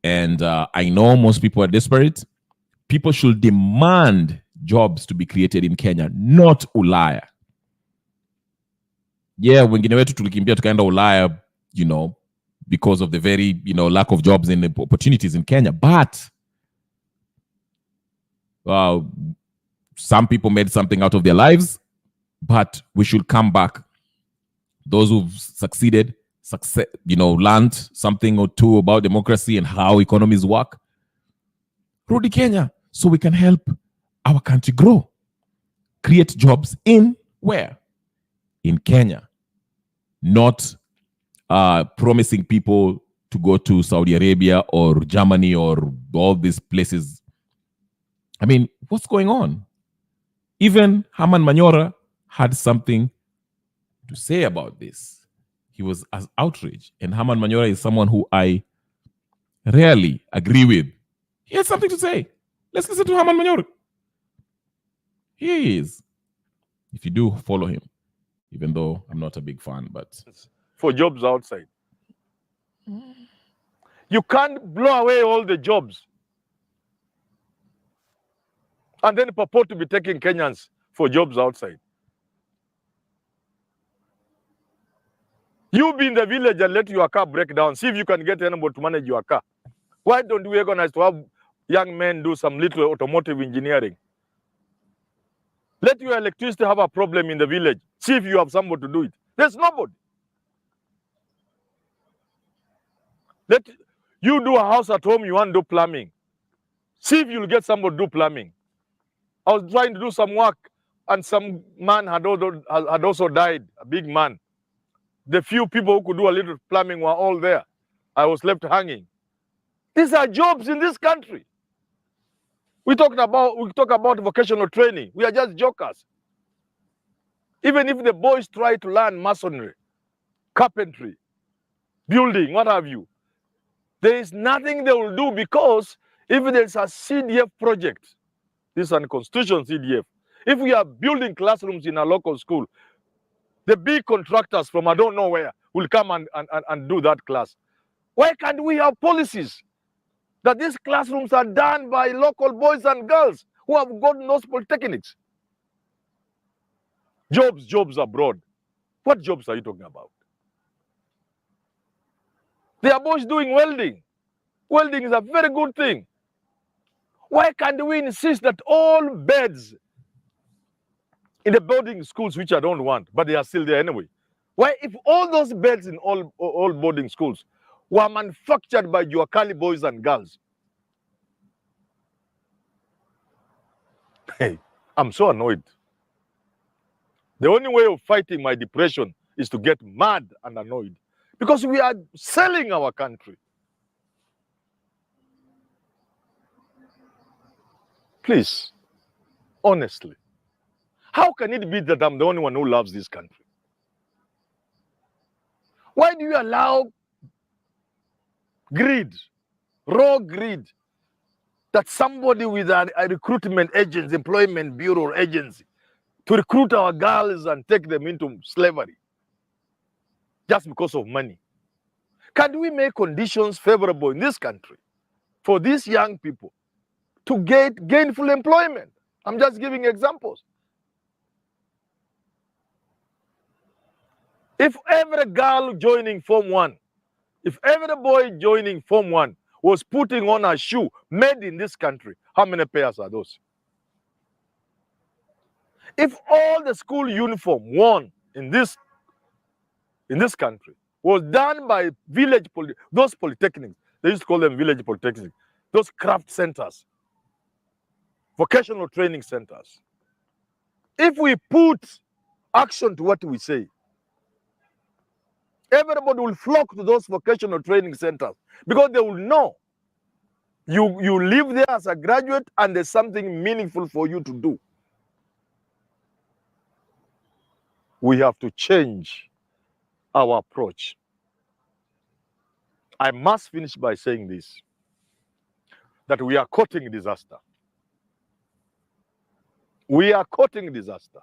Speaker 1: And I know most people are desperate. People should demand jobs to be created in Kenya, not Ulaya. Yeah, wengine wetu tulikimbia tukaenda Ulaya, you know, because of the very, you know, lack of jobs and opportunities in Kenya. But some people made something out of their lives, but we should come back. Those who've succeeded, you know, learned something or two about democracy and how economies work, rudi Kenya, so we can help our country grow. Create jobs in where? In Kenya. Not promising people to go to Saudi Arabia or Germany or all these places. I mean, what's going on? Even Herman Manyora had something to say about this. He was as outraged. And Herman Manyora is someone who I rarely agree with. He has something to say. Let's listen to Herman Manyora. Here he is. If you do follow him, even though I'm not a big fan, but
Speaker 11: for jobs outside. You can't blow away all the jobs and then purport to be taking Kenyans for jobs outside. You be in the village and let your car break down. See if you can get anybody to manage your car. Why don't we organize to have young men do some little automotive engineering? Let your electricity have a problem in the village. See if you have somebody to do it. There's nobody. Let you do a house at home, you want to do plumbing. See if you'll get somebody to do plumbing. I was trying to do some work and some man had also died, a big man. The few people who could do a little plumbing were all there. I was left hanging. These are jobs in this country. We talk about vocational training. We are just jokers. Even if the boys try to learn masonry, carpentry, building, what have you, there is nothing they will do, because if there's a CDF project, this is unconstitutional CDF, if we are building classrooms in a local school, the big contractors from I don't know where will come and do that class. Why can't we have policies that these classrooms are done by local boys and girls who have gotten those polytechnics? Jobs abroad. What jobs are you talking about? There are boys doing welding. Welding is a very good thing. Why can't we insist that all beds in the boarding schools, which I don't want, but they are still there anyway? Why, if all those beds in all boarding schools were manufactured by Juakali boys and girls? Hey, I'm so annoyed. The only way of fighting my depression is to get mad and annoyed, because we are selling our country. Please, honestly, how can it be that I'm the only one who loves this country? Why do you allow greed, raw greed, that somebody with a recruitment agency, employment bureau agency, to recruit our girls and take them into slavery just because of money? Can we make conditions favorable in this country for these young people to get gainful employment? I'm just giving examples. If every girl joining Form 1, if every boy joining Form 1 was putting on a shoe made in this country, how many pairs are those? If all the school uniform worn in this country was done by those polytechnics, they used to call them village polytechnics, those craft centers, vocational training centers. If we put action to what we say, everybody will flock to those vocational training centers, because they will know you live there as a graduate and there's something meaningful for you to do. We have to change our approach. I must finish by saying this, that we are courting disaster. We are courting disaster.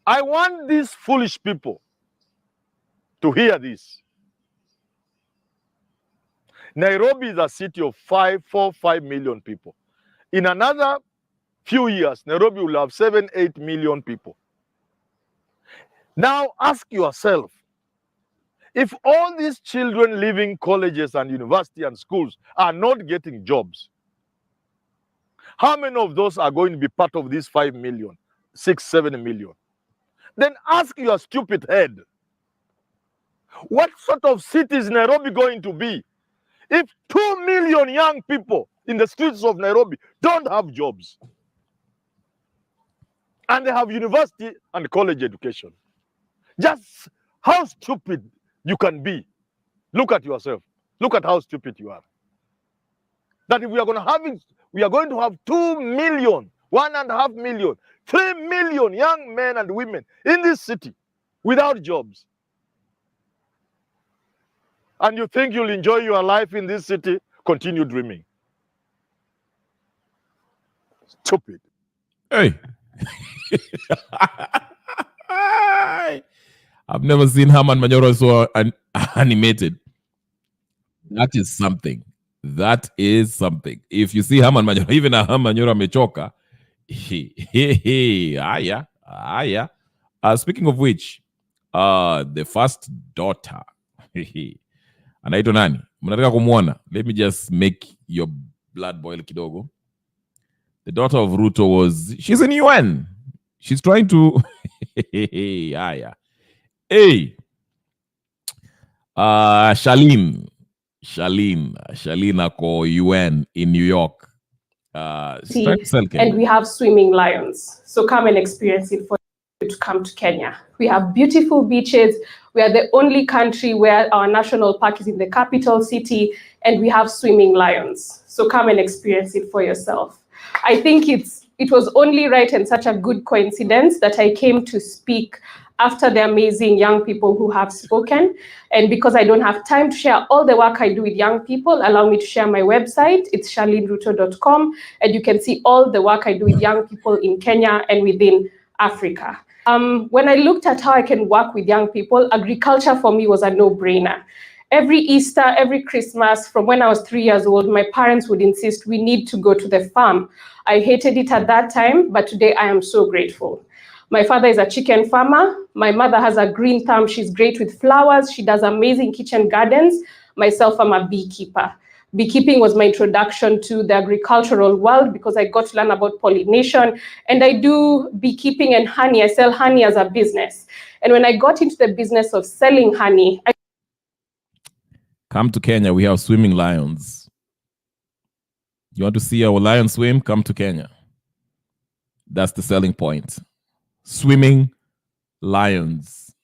Speaker 11: I want these foolish people to hear this. Nairobi is a city of 4-5 million people. In another few years, Nairobi will have 7-8 million people. Now ask yourself, if all these children leaving colleges and university and schools are not getting jobs, how many of those are going to be part of these 5 million, 6-7 million? Then ask your stupid head, what sort of city is Nairobi going to be if 2 million young people in the streets of Nairobi don't have jobs and they have university and college education? Just how stupid you can be. Look at yourself. Look at how stupid you are. That if we are going to have 2 million, 1.5 million, 3 million young men and women in this city without jobs. And you think you'll enjoy your life in this city? Continue dreaming. Stupid.
Speaker 1: Hey. I've never seen Herman Manyora so animated. That is something. That is something. If you see Herman Manyora, even a Herman Manyora mechoka, yeah. Speaking of which, the first daughter, anaitwa nani? Mnataka kumuona? Let me just make your blood boil kidogo. The daughter of Ruto she's in UN. She's trying to, yeah. Hey, Charlene ako UN in New York.
Speaker 12: And we have swimming lions. So come and experience it for you to come to Kenya. We have beautiful beaches. We are the only country where our national park is in the capital city, and we have swimming lions. So come and experience it for yourself. I think it was only right and such a good coincidence that I came to speak after the amazing young people who have spoken. And because I don't have time to share all the work I do with young people, allow me to share my website. It's charleneruto.com, and you can see all the work I do with young people in Kenya and within Africa. When I looked at how I can work with young people, agriculture for me was a no-brainer. Every Easter, every Christmas, from when I was 3 years old, my parents would insist we need to go to the farm. I hated it at that time, but today I am so grateful. My father is a chicken farmer. My mother has a green thumb. She's great with flowers. She does amazing kitchen gardens. Myself, I'm a beekeeper. Beekeeping was my introduction to the agricultural world because I got to learn about pollination. And I do beekeeping and honey. I sell honey as a business. And when I got into the business of selling honey,
Speaker 1: come to Kenya, we have swimming lions. You want to see our lion swim? Come to Kenya. That's the selling point. Swimming lions.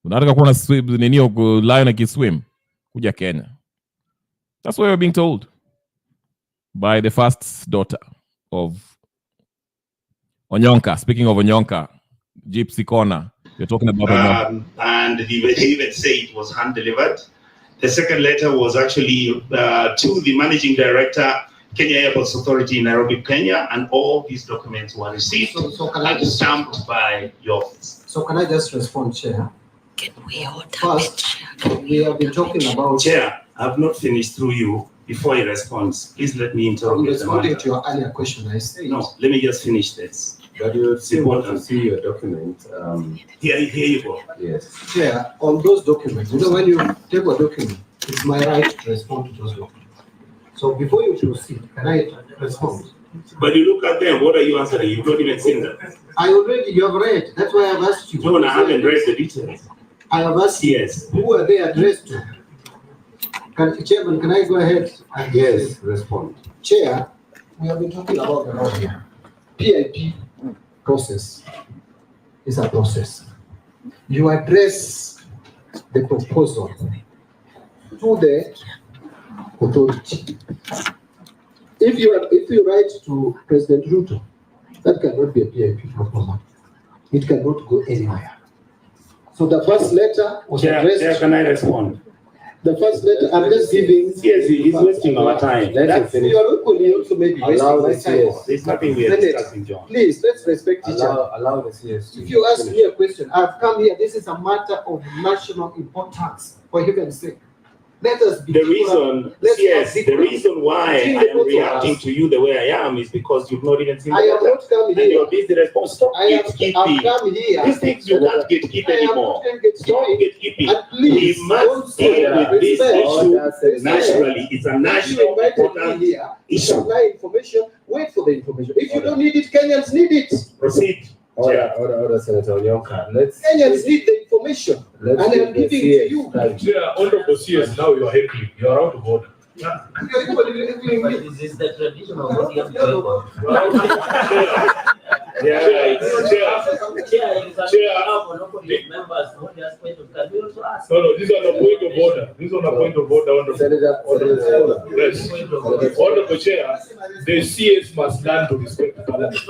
Speaker 1: Unataka kuona lion akiswim? Kuja Kenya. That's what we're being told by the first daughter of Onyonka. Speaking of Onyonka, Gypsy Corner, you're talking about Onyonka.
Speaker 13: And he even said it was hand-delivered. The second letter was actually to the managing director, Kenya Airports Authority in Nairobi, Kenya, and all these documents were received and stamped by your office.
Speaker 3: So can I just respond, Chair? First, we have been talking about...
Speaker 13: Chair, I've not finished through you before he responds. Please let me interrupt.
Speaker 3: I'm responding to your earlier question. I said...
Speaker 13: No, let me just finish this.
Speaker 5: But you still want to see your document.
Speaker 13: Here you go.
Speaker 5: Yes.
Speaker 3: Chair, on those documents, when you take a document, it's my right to respond to those documents. So before you proceed, can I respond?
Speaker 13: But you look at them, what are you answering? You've not even seen them.
Speaker 3: You have read. That's why I've asked you.
Speaker 13: No, I haven't read the details.
Speaker 3: I have asked you.
Speaker 13: Yes.
Speaker 3: Who are they addressed to? Chairman, can I go ahead?
Speaker 5: Yes, respond.
Speaker 3: Chair, we have been talking about the law here. PIP process is a process. You address the proposal to the authority. If you write to President Ruto, that cannot be a PIP proposal. It cannot go anywhere. So the first letter was addressed.
Speaker 13: Chair, can I respond?
Speaker 3: The first letter, I'm just giving.
Speaker 13: Yes, he's wasting our time.
Speaker 3: You are equally also maybe wasting my time.
Speaker 13: There's nothing we are discussing, John.
Speaker 3: Please, let's respect each other.
Speaker 5: Allow the CS.
Speaker 3: If you ask me a question, I've come here. This is a matter of national importance, for heaven's sake. Let us be
Speaker 13: the reason why I am reacting to you the way I am is because you've not even seen the letter.
Speaker 3: I have not come here.
Speaker 13: And you're busy response. Stop gatekeeping.
Speaker 3: Come here.
Speaker 13: These things you can't gatekeep anymore. Stop gatekeeping. We must deal with this issue nationally. It's a national important issue.
Speaker 3: Supply information. Wait for the information. If you don't need it, Kenyans need it.
Speaker 13: Proceed.
Speaker 5: Order, Senator Onyonka.
Speaker 3: Kenyans need the information. And I'm giving it to you.
Speaker 11: Honorable CS, now you are heckling. You are out of order.
Speaker 8: This is the tradition of what you have to do.
Speaker 11: Chair, No, this is on a point of order. This is on a point of order. Yes. Honorable Chair, the CS must learn to respect the parliament.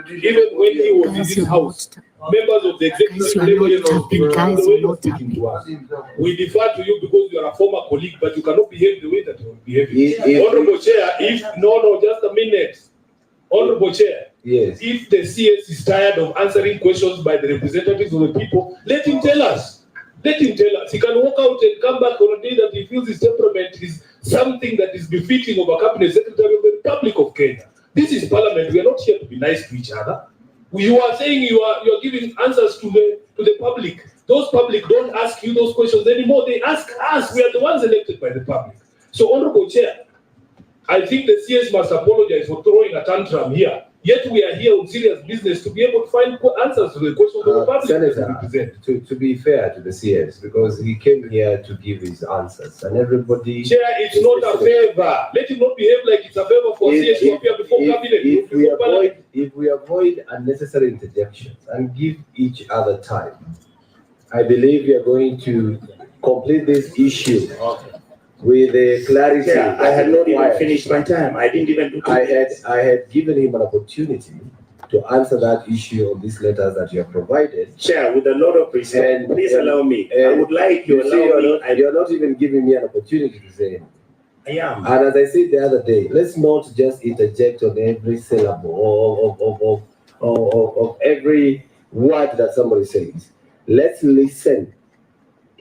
Speaker 11: Even when he was in this house, members of the executive were not speaking to us. We defer to you because you are a former colleague, but you cannot behave the way that you are behaving. Honorable Chair, just a minute. Honorable Chair,
Speaker 5: yes.
Speaker 11: If the CS is tired of answering questions by the representatives of the people, let him tell us. Let him tell us. He can walk out and come back on a day that he feels his temperament is something that is befitting of a cabinet secretary of the Republic of Kenya. This is Parliament. We are not here to be nice to each other. You are saying you are giving answers to the public. Those public don't ask you those questions anymore. They ask us. We are the ones elected by the public. So, Honorable Chair, I think the CS must apologize for throwing a tantrum here. Yet we are here on serious business to be able to find answers to the questions of the public.
Speaker 5: Senator, to be fair to the CS, because he came here to give his answers, and everybody.
Speaker 11: Chair, it's not a favor. Let him not behave like it's a favor for CS to appear before cabinet.
Speaker 5: If we avoid unnecessary interjections and give each other time, I believe we are going to complete this issue. With the clarity.
Speaker 13: Yeah, I had not even finished my time. I didn't even do
Speaker 5: I had given him an opportunity to answer that issue on these letters that you have provided.
Speaker 13: Chair, with a lot of respect, please allow me. I would like you to allow me.
Speaker 5: You're not even giving me an opportunity to say anything.
Speaker 13: I am.
Speaker 5: And as I said the other day, let's not just interject on every syllable of every word that somebody says. Let's listen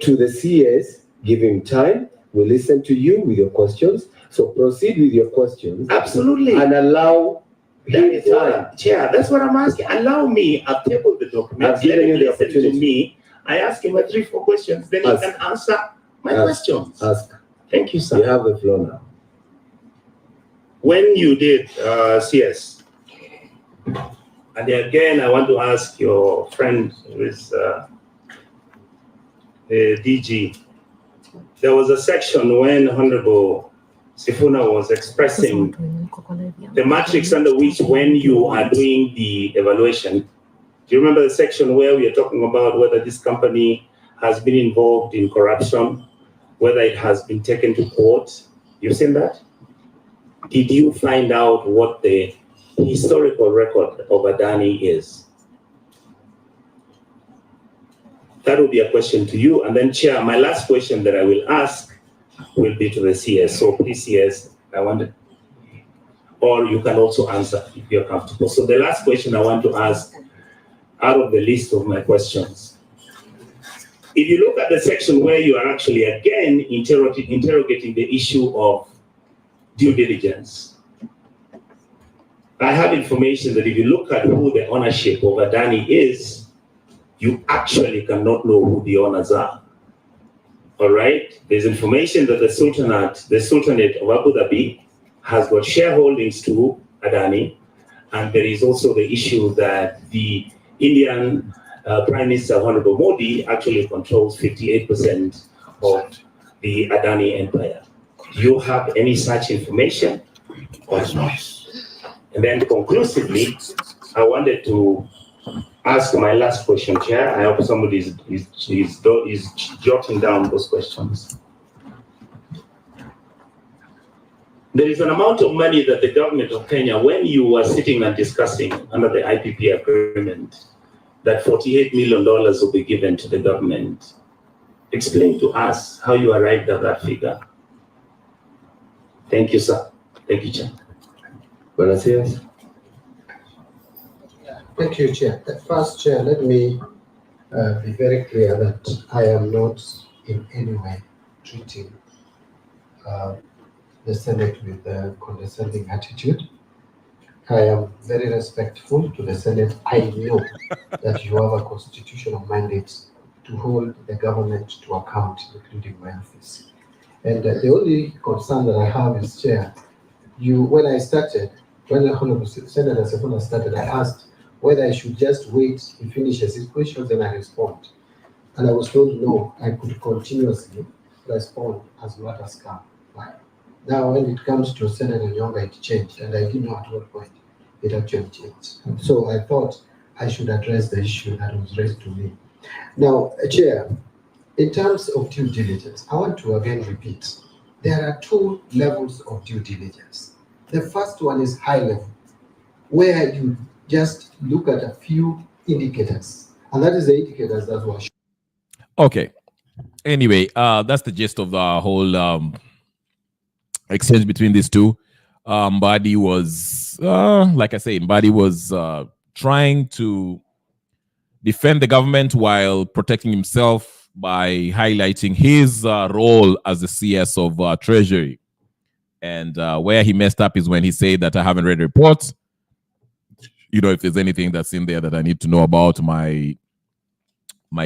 Speaker 5: to the CS, give him time. We listen to you with your questions. So proceed with your questions.
Speaker 13: Absolutely.
Speaker 5: And allow him time.
Speaker 13: Chair, that's what I'm asking. Allow me. I've tabled the document.
Speaker 5: I've given you the
Speaker 13: listen
Speaker 5: opportunity.
Speaker 13: to me. I ask him 3-4 questions, then he can answer my questions.
Speaker 5: Ask.
Speaker 13: Thank you, sir.
Speaker 5: You have the floor now.
Speaker 13: When you did CS, and again, I want to ask your friend who is the DG, there was a section when Honorable Sifuna was expressing the matrix under which when you are doing the evaluation, do you remember the section where we are talking about whether this company has been involved in corruption, whether it has been taken to court? You've seen that? Did you find out what the historical record of Adani is? That will be a question to you. And then, Chair, my last question that I will ask will be to the CS. So please, CS, I want it. Or you can also answer if you're comfortable. So the last question I want to ask out of the list of my questions. If you look at the section where you are actually again interrogating the issue of due diligence, I have information that if you look at who the ownership of Adani is, you actually cannot know who the owners are. All right? There's information that the Sultanate of Abu Dhabi has got shareholdings to Adani, and there is also the issue that the Indian Prime Minister Honorable Modi actually controls 58% of the Adani empire. Do you have any such information or not? And then conclusively, I wanted to ask my last question, Chair. I hope somebody is jotting down those questions. There is an amount of money that the government of Kenya, when you were sitting and discussing under the IPP agreement, that $48 million will be given to the government. Explain to us how you arrived at that figure. Thank you, sir. Thank you, Chair.
Speaker 5: Buenos dias.
Speaker 3: Thank you, Chair. First, Chair, let me be very clear that I am not in any way treating the Senate with a condescending attitude. I am very respectful to the Senate. I know that you have a constitutional mandate to hold the government to account, including my office. And the only concern that I have is, Chair, when the Honorable Senator Sifuna started, I asked whether I should just wait, he finishes his questions, and I respond. And I was told no, I could continuously respond as matters come. Now, when it comes to Senator Onyonka, it changed, and I didn't know at what point it actually changed. So I thought I should address the issue that was raised to me. Now, Chair, in terms of due diligence, I want to again repeat, there are two levels of due diligence. The first one is high level, where you just look at a few indicators, and that is the indicators that were shown.
Speaker 1: Okay. Anyway, that's the gist of the whole exchange between these two. Mbadi was, like I say, Mbadi was trying to defend the government while protecting himself by highlighting his role as the CS of Treasury. And where he messed up is when he said that I haven't read reports. You know, if there's anything that's in there that I need to know about, my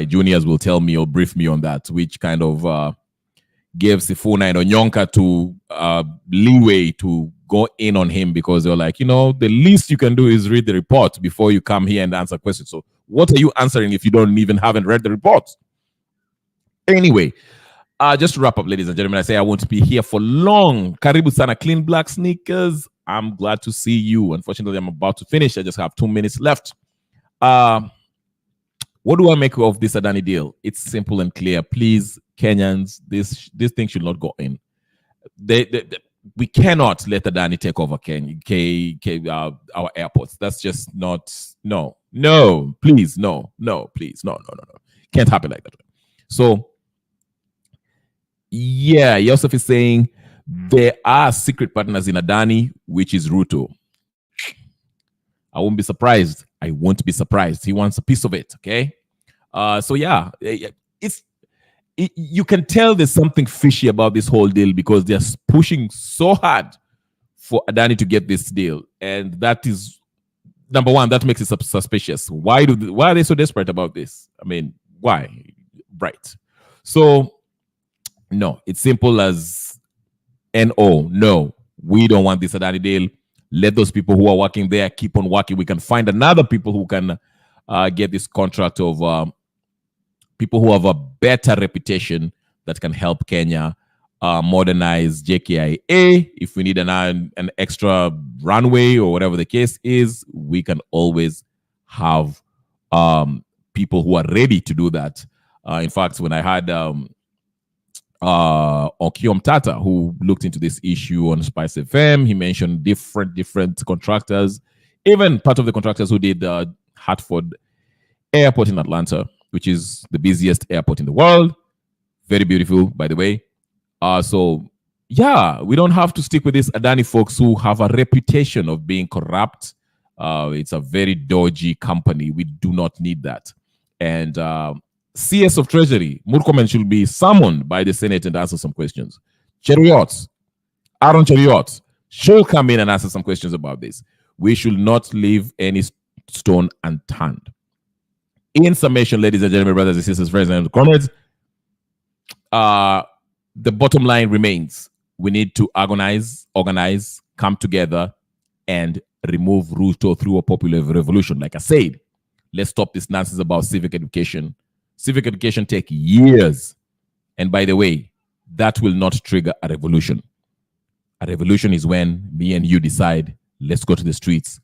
Speaker 1: juniors will tell me or brief me on that, which kind of gave Sifuna and Onyonka to leeway to go in on him, because they're like, you know, the least you can do is read the report before you come here and answer questions. So what are you answering if you haven't read the report? Anyway, just to wrap up, ladies and gentlemen, I say I won't be here for long. Karibu sana, Clean Black Sneakers. I'm glad to see you. Unfortunately, I'm about to finish. I just have 2 minutes left. What do I make of this Adani deal? It's simple and clear. Please, Kenyans, this thing should not go in. We cannot let Adani take over our airports. That's just not, please, no. Can't happen like that. So, yeah, Yosef is saying there are secret partners in Adani, which is Ruto. I won't be surprised. I won't be surprised. He wants a piece of it. Okay. So yeah, you can tell there's something fishy about this whole deal because they're pushing so hard for Adani to get this deal, and that is number one. That makes it suspicious. Why are they so desperate about this? I mean, why? Right. So no, it's simple as no, we don't want this Adani deal. Let those people who are working there keep on working. We can find another people who can get this contract of people who have a better reputation that can help Kenya modernize JKIA. If we need an extra runway or whatever the case is, we can always have people who are ready to do that. In fact, when I had Okiom Tata, who looked into this issue on Spice FM, he mentioned different contractors, even part of the contractors who did Hartford Airport in Atlanta, which is the busiest airport in the world. Very beautiful, by the way. So, yeah, we don't have to stick with these Adani folks who have a reputation of being corrupt. It's a very dodgy company. We do not need that. And CS of Treasury, Murkomen, should be summoned by the Senate and answer some questions. Aaron Cheriot should come in and answer some questions about this. We should not leave any stone unturned. In summation, ladies and gentlemen, brothers and sisters, friends and comrades, the bottom line remains: we need to organize, come together, and remove Ruto through a popular revolution. Like I said, let's stop this nonsense about civic education. Civic education takes years. And by the way, that will not trigger a revolution. A revolution is when me and you decide, let's go to the streets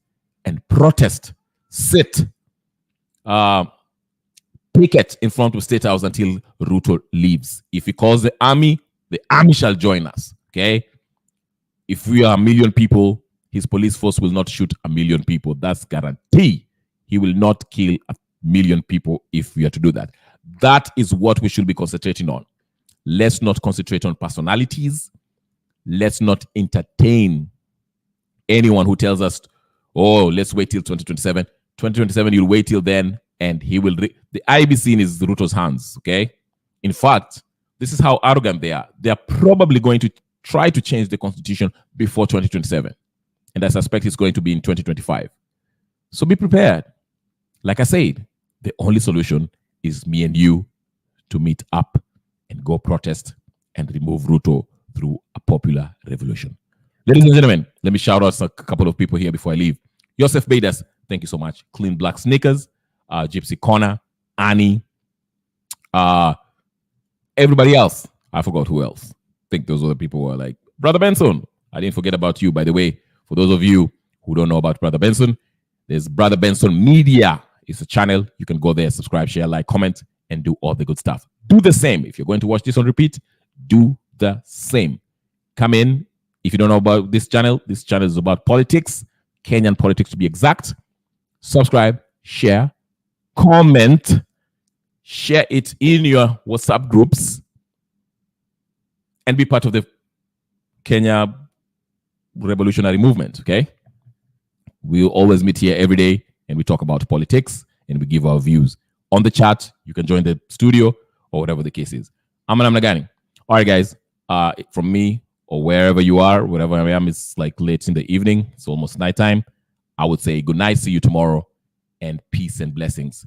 Speaker 1: and protest, sit, picket in front of State House until Ruto leaves. If he calls the army shall join us. Okay? If we are 1 million people, his police force will not shoot 1 million people. That's guarantee. He will not kill 1 million people if we are to do that. That is what we should be concentrating on. Let's not concentrate on personalities. Let's not entertain anyone who tells us, oh, let's wait till 2027. 2027, you'll wait till then, and he will... The IBC in is Ruto's hands, okay? In fact, this is how arrogant they are. They are probably going to try to change the constitution before 2027. And I suspect it's going to be in 2025. So be prepared. Like I said, the only solution is me and you to meet up and go protest and remove Ruto through a popular revolution. Ladies and gentlemen, let me shout out a couple of people here before I leave. Joseph Badas, thank you so much. Clean Black Sneakers, Gypsy Connor, Annie, everybody else. I forgot who else. I think those other people were like, Brother Benson. I didn't forget about you, by the way. For those of you who don't know about Brother Benson, there's Brother Benson Media. It's a channel. You can go there, subscribe, share, like, comment, and do all the good stuff. Do the same. If you're going to watch this on repeat, do the same. Come in. If you don't know about this channel is about politics, Kenyan politics to be exact. Subscribe, share, comment, share it in your WhatsApp groups, and be part of the Kenya revolutionary movement, okay? We'll always meet here every day, and we talk about politics, and we give our views. On the chat, you can join the studio, or whatever the case is. I'm Nagani. All right, guys, from me, or wherever you are, wherever I am, it's like late in the evening. It's almost nighttime. I would say good night, see you tomorrow, and peace and blessings.